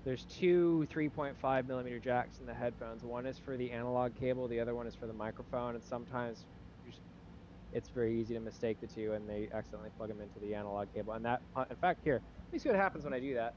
There's two 3.5 millimeter jacks in the headphones. One is for the analog cable, the other one is for the microphone, and sometimes it's very easy to mistake the two, and they accidentally plug them into the analog cable. And that, in fact, here, let me see what happens when I do that.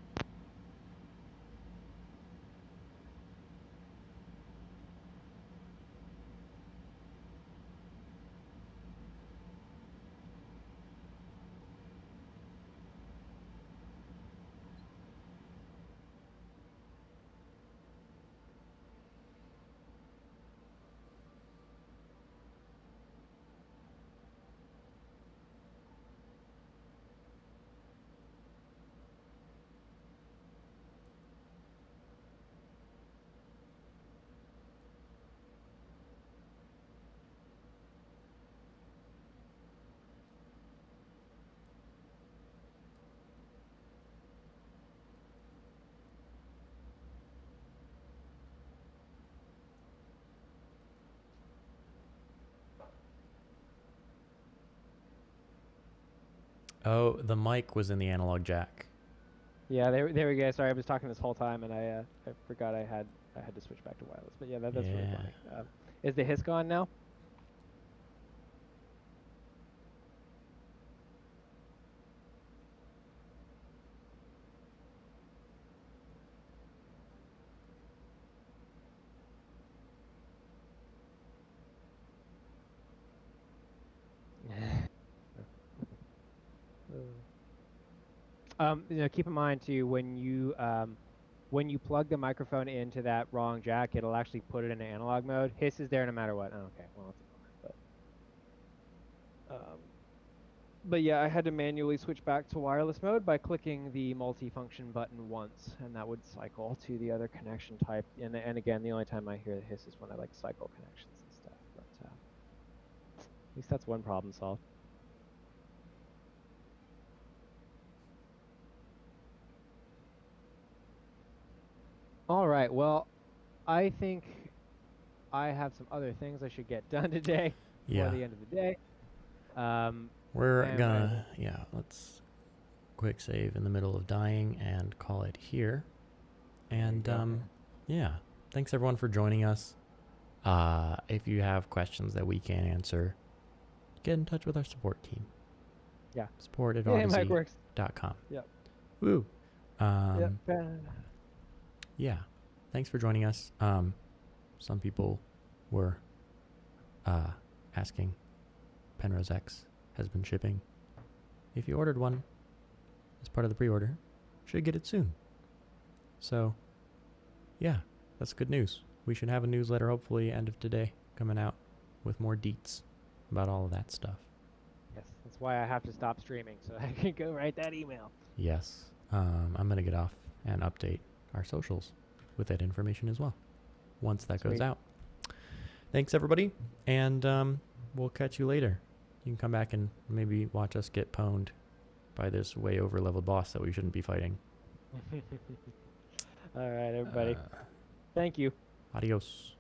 Oh, the mic was in the analog jack. Yeah, there we go. Sorry, I was talking this whole time, and I forgot I had to switch back to wireless. But yeah, that's really funny. Is the hiss gone now? Keep in mind too, when you plug the microphone into that wrong jack, it'll actually put it in analog mode. Hiss is there no matter what. Oh, okay, well that's a bummer. But yeah, I had to manually switch back to wireless mode by clicking the multi-function button once, and that would cycle to the other connection type. And again, the only time I hear the hiss is when I like cycle connections and stuff. But at least that's one problem solved. All right, well, I think I have some other things I should get done today before the end of the day. We're gonna, let's quick save in the middle of dying and call it here. And thanks everyone for joining us. If you have questions that we can't answer, get in touch with our support team. Yeah. Support at Odyssey.com. Yep. Woo. Yep. Yeah. Thanks for joining us. Some people were asking. Penrose X has been shipping. If you ordered one as part of the pre-order, should get it soon. So, yeah, that's good news. We should have a newsletter hopefully end of today coming out with more deets about all of that stuff. Yes, that's why I have to stop streaming so I can go write that email. Yes. I'm going to get off and update our socials with that information as well once that goes Sweet. out. Thanks, everybody, and we'll catch you later. You can come back and maybe watch us get pwned by this way over-leveled boss that we shouldn't be fighting. All right, everybody. Thank you. Adios.